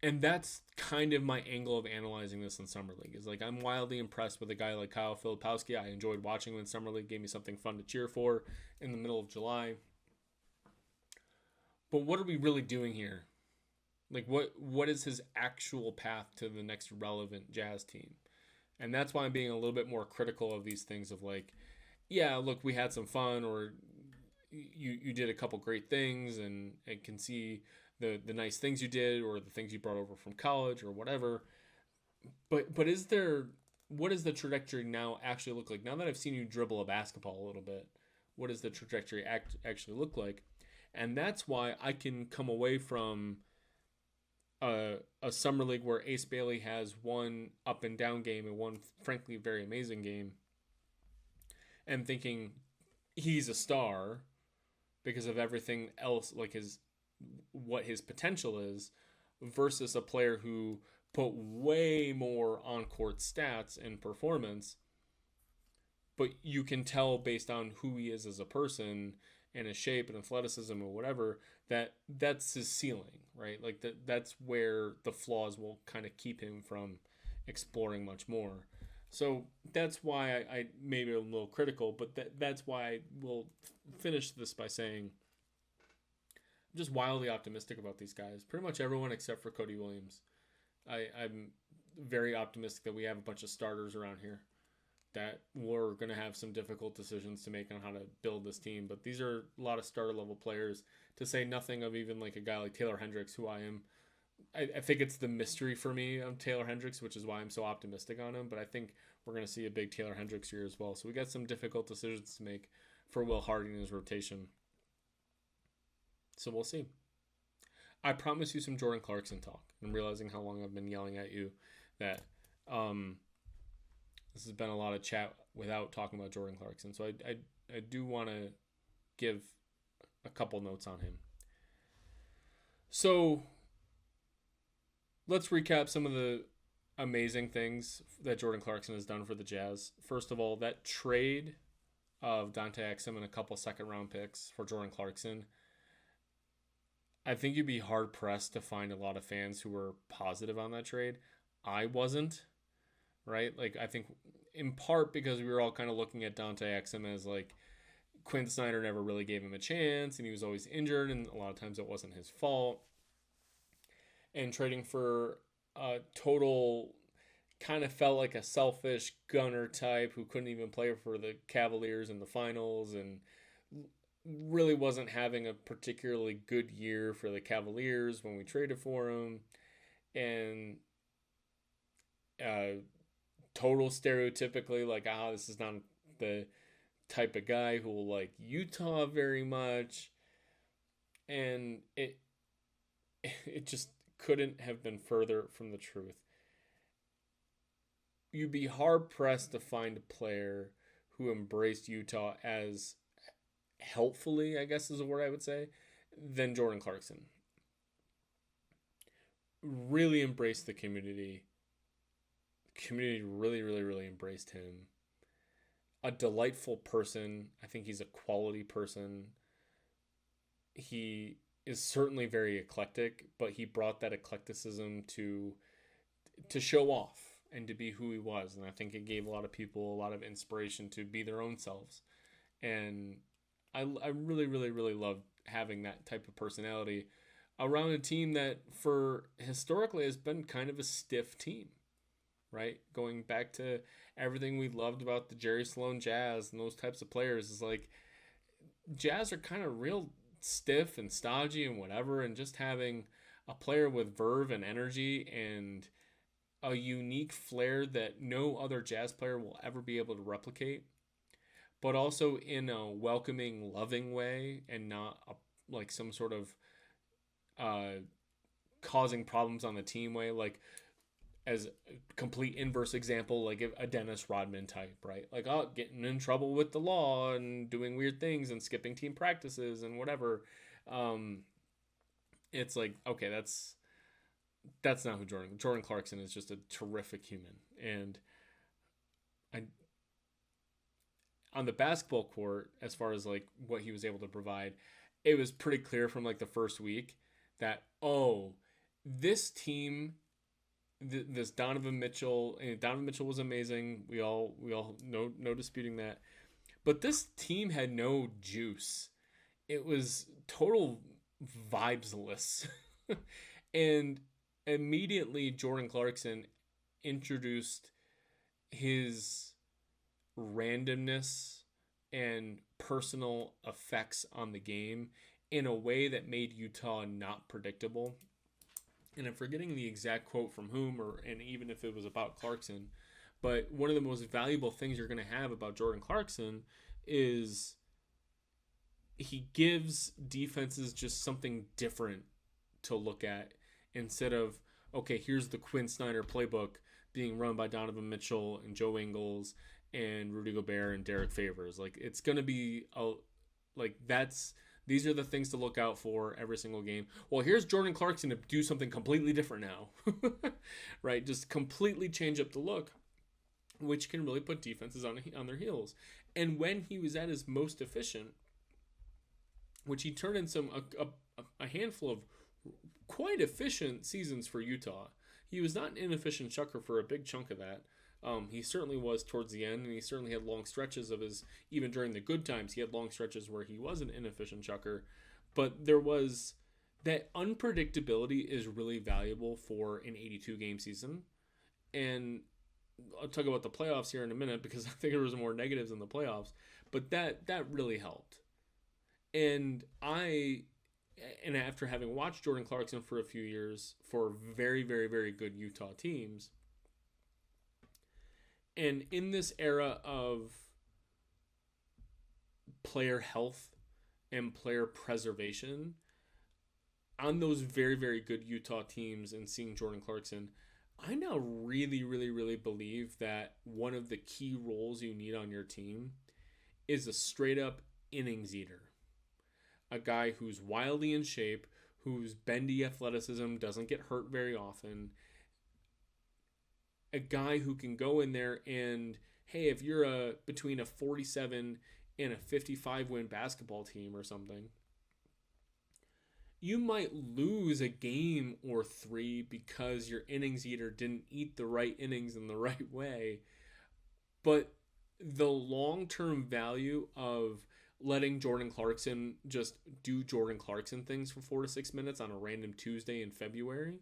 And that's kind of my angle of analyzing this in Summer League. Is like, I'm wildly impressed with a guy like Kyle Filipowski. I enjoyed watching him in Summer League. Gave me something fun to cheer for in the middle of July. But what are we really doing here? Like, what is his actual path to the next relevant Jazz team? And that's why I'm being a little bit more critical of these things of, like, yeah, look, we had some fun, or you did a couple great things, and can see the nice things you did, or the things you brought over from college, or whatever. But what does the trajectory now actually look like? Now that I've seen you dribble a basketball a little bit, what does the trajectory actually look like? And that's why I can come away from a Summer League where Ace Bailey has one up and down game and one, frankly, very amazing game, and thinking he's a star because of everything else, like what his potential is, versus a player who put way more on-court stats and performance, but you can tell based on who he is as a person and his shape and athleticism or whatever, that's his ceiling, right? Like that's where the flaws will kind of keep him from exploring much more. So that's why I maybe a little critical, but that's why I will finish this by saying I'm just wildly optimistic about these guys. Pretty much everyone except for Cody Williams. I'm very optimistic that we have a bunch of starters around here that we're going to have some difficult decisions to make on how to build this team. But these are a lot of starter level players, to say nothing of even like a guy like Taylor Hendricks, who I think it's the mystery for me of Taylor Hendricks, which is why I'm so optimistic on him. But I think we're going to see a big Taylor Hendricks year as well. So we got some difficult decisions to make for Will Hardy in his rotation. So we'll see. I promise you some Jordan Clarkson talk. I'm realizing how long I've been yelling at you that this has been a lot of chat without talking about Jordan Clarkson. So I do want to give a couple notes on him. So let's recap some of the amazing things that Jordan Clarkson has done for the Jazz. First of all, that trade of Dante Exum and a couple second-round picks for Jordan Clarkson, I think you'd be hard-pressed to find a lot of fans who were positive on that trade. I wasn't, right? Like, I think in part because we were all kind of looking at Dante Exum as, like, Quinn Snyder never really gave him a chance, and he was always injured, and a lot of times it wasn't his fault. And trading for a total, kind of felt like a selfish gunner type who couldn't even play for the Cavaliers in the finals, and really wasn't having a particularly good year for the Cavaliers when we traded for him. And total stereotypically, like, this is not the type of guy who will like Utah very much. And it just couldn't have been further from the truth. You'd be hard pressed to find a player who embraced Utah as helpfully, I guess is a word I would say, than Jordan Clarkson. Really embraced the community. Community really, really, really embraced him. A delightful person. I think he's a quality person. He is certainly very eclectic, but he brought that eclecticism to show off and to be who he was. And I think it gave a lot of people a lot of inspiration to be their own selves. And I really, really, really love having that type of personality around a team that for historically has been kind of a stiff team, right? Going back to everything we loved about the Jerry Sloan Jazz and those types of players is like Jazz are kind of real stiff and stodgy and whatever, and just having a player with verve and energy and a unique flair that no other Jazz player will ever be able to replicate, but also in a welcoming, loving way and not like some sort of causing problems on the team way, like as a complete inverse example, like a Dennis Rodman type, right? Like, oh, getting in trouble with the law and doing weird things and skipping team practices and whatever. It's like, okay, that's not who Jordan Clarkson is. Just a terrific human. And on the basketball court, as far as like what he was able to provide, it was pretty clear from like the first week that, this team, this Donovan Mitchell was amazing. We all no disputing that. But this team had no juice. It was total vibesless. And immediately Jordan Clarkson introduced his randomness and personal effects on the game in a way that made Utah not predictable. And I'm forgetting the exact quote from whom, and even if it was about Clarkson, but one of the most valuable things you're going to have about Jordan Clarkson is he gives defenses just something different to look at instead of, okay, here's the Quinn Snyder playbook being run by Donovan Mitchell and Joe Ingles and Rudy Gobert and Derek Favors. Like, it's going to be these are the things to look out for every single game. Well, here's Jordan Clarkson to do something completely different now, right? Just completely change up the look, which can really put defenses on their heels. And when he was at his most efficient, which he turned in a handful of quite efficient seasons for Utah. He was not an inefficient chucker for a big chunk of that. He certainly was towards the end, and he certainly had long stretches of even during the good times, he had long stretches where he was an inefficient chucker. But there was that unpredictability is really valuable for an 82-game season. And I'll talk about the playoffs here in a minute because I think there was more negatives in the playoffs, but that really helped. And after having watched Jordan Clarkson for a few years for very, very, very good Utah teams, and in this era of player health and player preservation, on those very, very good Utah teams and seeing Jordan Clarkson, I now really, really, really believe that one of the key roles you need on your team is a straight-up innings eater. A guy who's wildly in shape, whose bendy athleticism doesn't get hurt very often. A guy who can go in there and, hey, if you're between a 47 and a 55 win basketball team or something, you might lose a game or three because your innings eater didn't eat the right innings in the right way. But the long-term value of letting Jordan Clarkson just do Jordan Clarkson things for 4 to 6 minutes on a random Tuesday in February,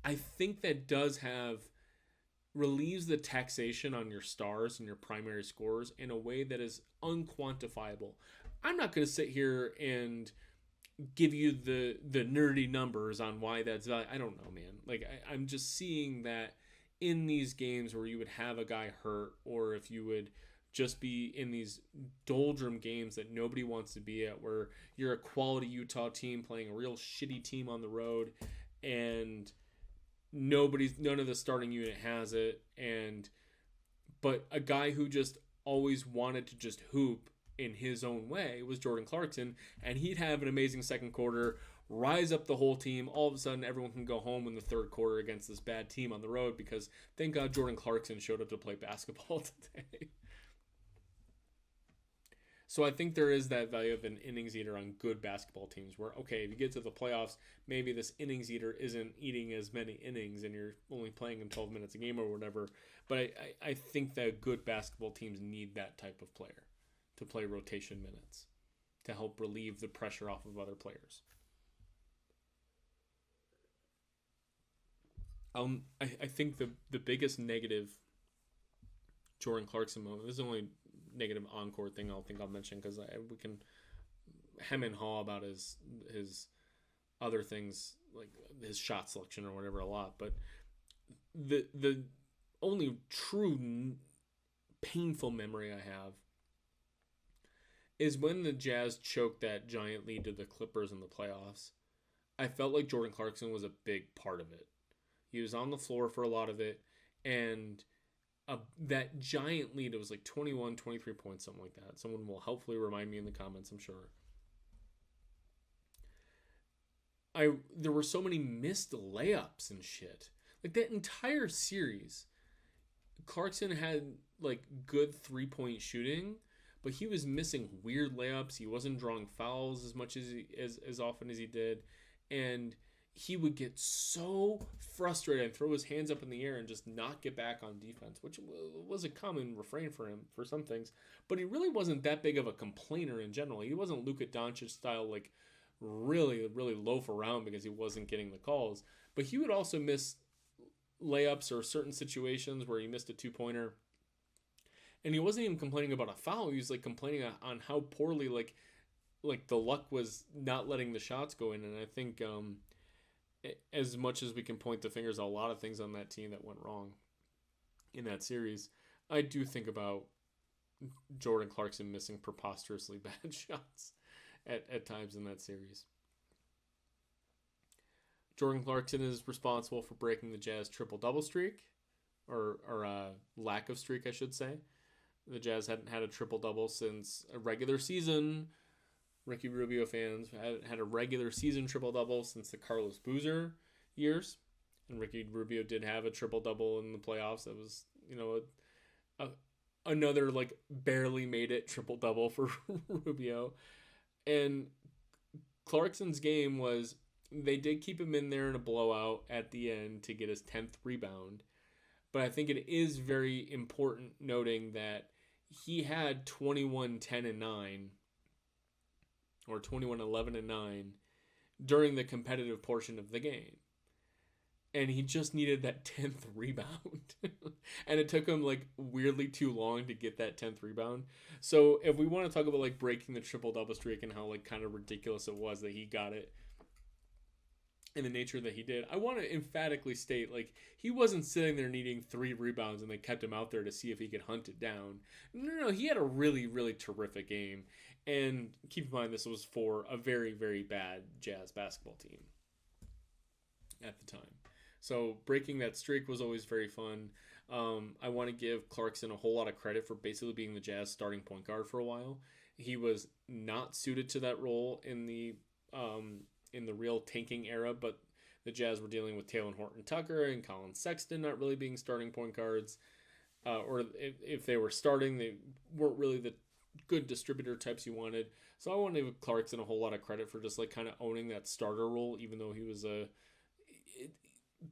I think that relieves the taxation on your stars and your primary scorers in a way that is unquantifiable. I'm not going to sit here and give you the nerdy numbers on why that's valid. I don't know, man. Like, I'm just seeing that in these games where you would have a guy hurt, or if you would just be in these doldrum games that nobody wants to be at, where you're a quality Utah team playing a real shitty team on the road, and none of the starting unit has it, but a guy who just always wanted to just hoop in his own way was Jordan Clarkson, and he'd have an amazing second quarter, rise up the whole team. All of a sudden, everyone can go home in the third quarter against this bad team on the road because thank God Jordan Clarkson showed up to play basketball today. So I think there is that value of an innings eater on good basketball teams where, okay, if you get to the playoffs, maybe this innings eater isn't eating as many innings and you're only playing him 12 minutes a game or whatever. But I think that good basketball teams need that type of player to play rotation minutes to help relieve the pressure off of other players. I think the biggest negative Jordan Clarkson moment, this is the only negative encore thing I'll mention because we can hem and haw about his other things like his shot selection or whatever a lot, but the only true painful memory I have is when the Jazz choked that giant lead to the Clippers in the playoffs. I felt like Jordan Clarkson was a big part of it. He was on the floor for a lot of it, and that giant lead, it was like 21, 23 points, something like that. Someone will hopefully remind me in the comments, I'm sure. There were so many missed layups and shit. Like that entire series, Clarkson had like good 3-point shooting, but he was missing weird layups. He wasn't drawing fouls as much as often as he did, and he would get so frustrated and throw his hands up in the air and just not get back on defense, which was a common refrain for him for some things. But he really wasn't that big of a complainer in general. He wasn't Luka Doncic style, like really, really loaf around because he wasn't getting the calls. But he would also miss layups or certain situations where he missed a 2-pointer. And he wasn't even complaining about a foul. He was like complaining on how poorly like the luck was not letting the shots go in. And I think as much as we can point the fingers at a lot of things on that team that went wrong in that series, I do think about Jordan Clarkson missing preposterously bad shots at times in that series. Jordan Clarkson is responsible for breaking the Jazz triple-double streak, or lack of streak, I should say. The Jazz hadn't had a triple-double since a regular season. Ricky Rubio fans had a regular season triple-double since the Carlos Boozer years. And Ricky Rubio did have a triple-double in the playoffs. That was, another, like, barely made it triple-double for Rubio. And Clarkson's game was, they did keep him in there in a blowout at the end to get his 10th rebound. But I think it is very important noting that he had 21, 10, and 9 or 21, 11, and 9 during the competitive portion of the game. And he just needed that 10th rebound. And it took him like weirdly too long to get that 10th rebound. So if we want to talk about like breaking the triple-double streak and how like kind of ridiculous it was that he got it in the nature that he did, I want to emphatically state like he wasn't sitting there needing 3 rebounds and they kept him out there to see if he could hunt it down. No, he had a really, really terrific game. And keep in mind, this was for a very, very bad Jazz basketball team at the time. So breaking that streak was always very fun. I want to give Clarkson a whole lot of credit for basically being the Jazz starting point guard for a while. He was not suited to that role in the real tanking era, but the Jazz were dealing with Talen Horton-Tucker and Colin Sexton not really being starting point guards. Or if they were starting, they weren't really the good distributor types you wanted. So I want to give Clarkson a whole lot of credit for just like kind of owning that starter role, even though he was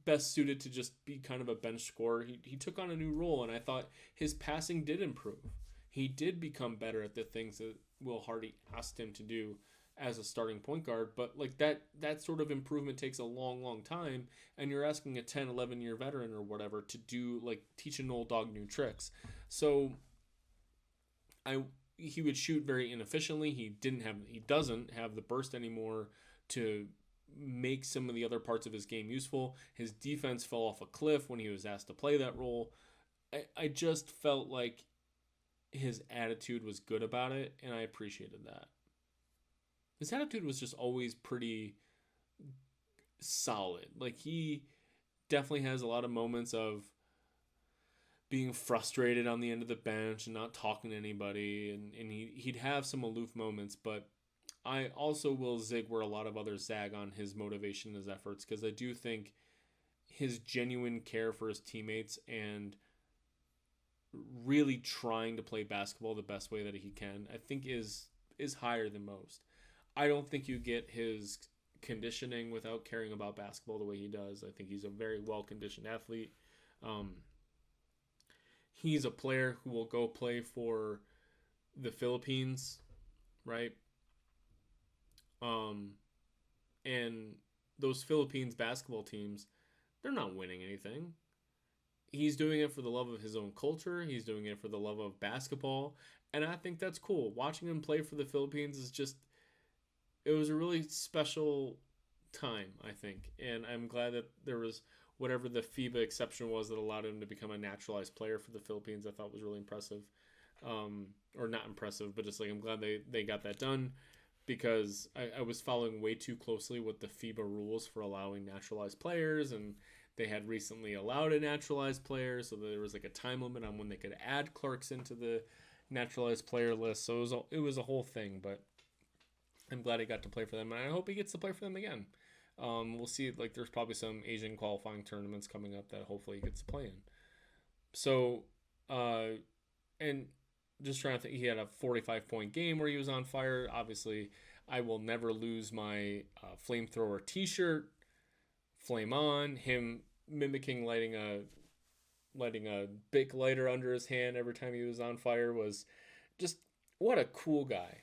best suited to just be kind of a bench scorer. He took on a new role, and I thought his passing did improve. He did become better at the things that Will Hardy asked him to do as a starting point guard, but like that sort of improvement takes a long time, and you're asking a 10, 11 year veteran or whatever to do like teach an old dog new tricks. So he would shoot very inefficiently. He doesn't have the burst anymore to make some of the other parts of his game useful. His defense fell off a cliff when he was asked to play that role. I just felt like his attitude was good about it, and I appreciated that. His attitude was just always pretty solid. Like, he definitely has a lot of moments of being frustrated on the end of the bench and not talking to anybody, and he'd have some aloof moments, but I also will zig where a lot of others zag on his motivation and his efforts, because I do think his genuine care for his teammates and really trying to play basketball the best way that he can, I think is higher than most. I don't think you get his conditioning without caring about basketball the way he does. I think he's a very well-conditioned athlete. He's a player who will go play for the Philippines, right? And those Philippines basketball teams, they're not winning anything. He's doing it for the love of his own culture. He's doing it for the love of basketball. And I think that's cool. Watching him play for the Philippines is just, it was a really special time, I think. And I'm glad that there was whatever the FIBA exception was that allowed him to become a naturalized player for the Philippines. I thought was really impressive. Or not impressive, but just like I'm glad they got that done, because I was following way too closely with the FIBA rules for allowing naturalized players, and they had recently allowed a naturalized player, so there was like a time limit on when they could add Clarkson to the naturalized player list. So it was a whole thing, but I'm glad he got to play for them, and I hope he gets to play for them again. We'll see. Like, there's probably some Asian qualifying tournaments coming up that hopefully he gets to play in. So, and just trying to think, he had a 45-point game where he was on fire. Obviously, I will never lose my flamethrower T-shirt. Flame on. Him mimicking lighting a Bic lighter under his hand every time he was on fire was just, what a cool guy.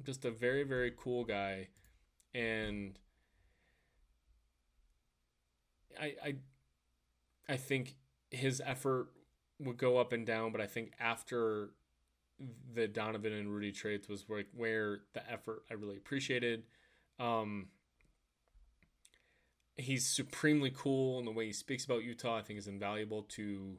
Just a very, very cool guy. And I think his effort would go up and down, but I think after the Donovan and Rudy trades was where the effort I really appreciated. He's supremely cool, and the way he speaks about Utah I think is invaluable to,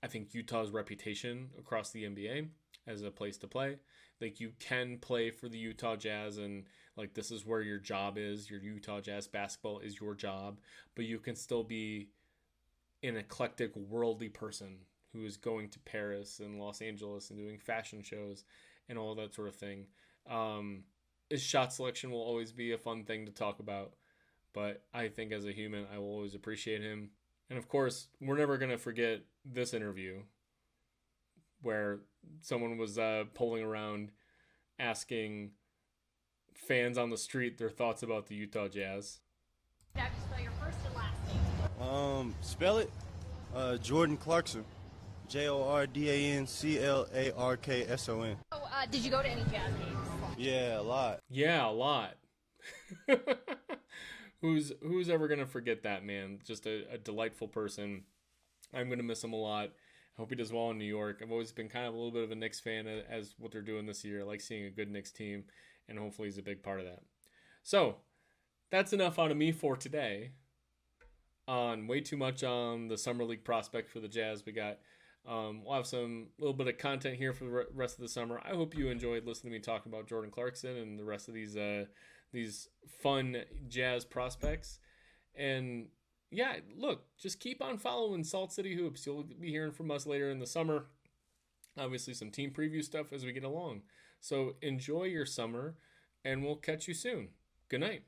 I think, Utah's reputation across the NBA as a place to play. Like, you can play for the Utah Jazz, and like, this is where your job is. Your Utah Jazz basketball is your job, but you can still be an eclectic, worldly person who is going to Paris and Los Angeles and doing fashion shows and all that sort of thing. His shot selection will always be a fun thing to talk about, but I think as a human, I will always appreciate him. And of course, we're never going to forget this interview where someone was polling around asking fans on the street their thoughts about the Utah Jazz. Now just spell your first and last name. Spell it. Jordan Clarkson. Jordanclarkson. Oh, did you go to any Jazz games? Yeah, a lot. Yeah, a lot. Who's ever going to forget that, man? Just a delightful person. I'm going to miss him a lot. I hope he does well in New York. I've always been kind of a little bit of a Knicks fan as what they're doing this year. I like seeing a good Knicks team, and hopefully he's a big part of that. So, that's enough out of me for today. On way too much on the Summer League prospect for the Jazz. We got, we'll have some little bit of content here for the rest of the summer. I hope you enjoyed listening to me talking about Jordan Clarkson and the rest of these fun Jazz prospects. And yeah, look, just keep on following Salt City Hoops. You'll be hearing from us later in the summer. Obviously, some team preview stuff as we get along. So enjoy your summer, and we'll catch you soon. Good night.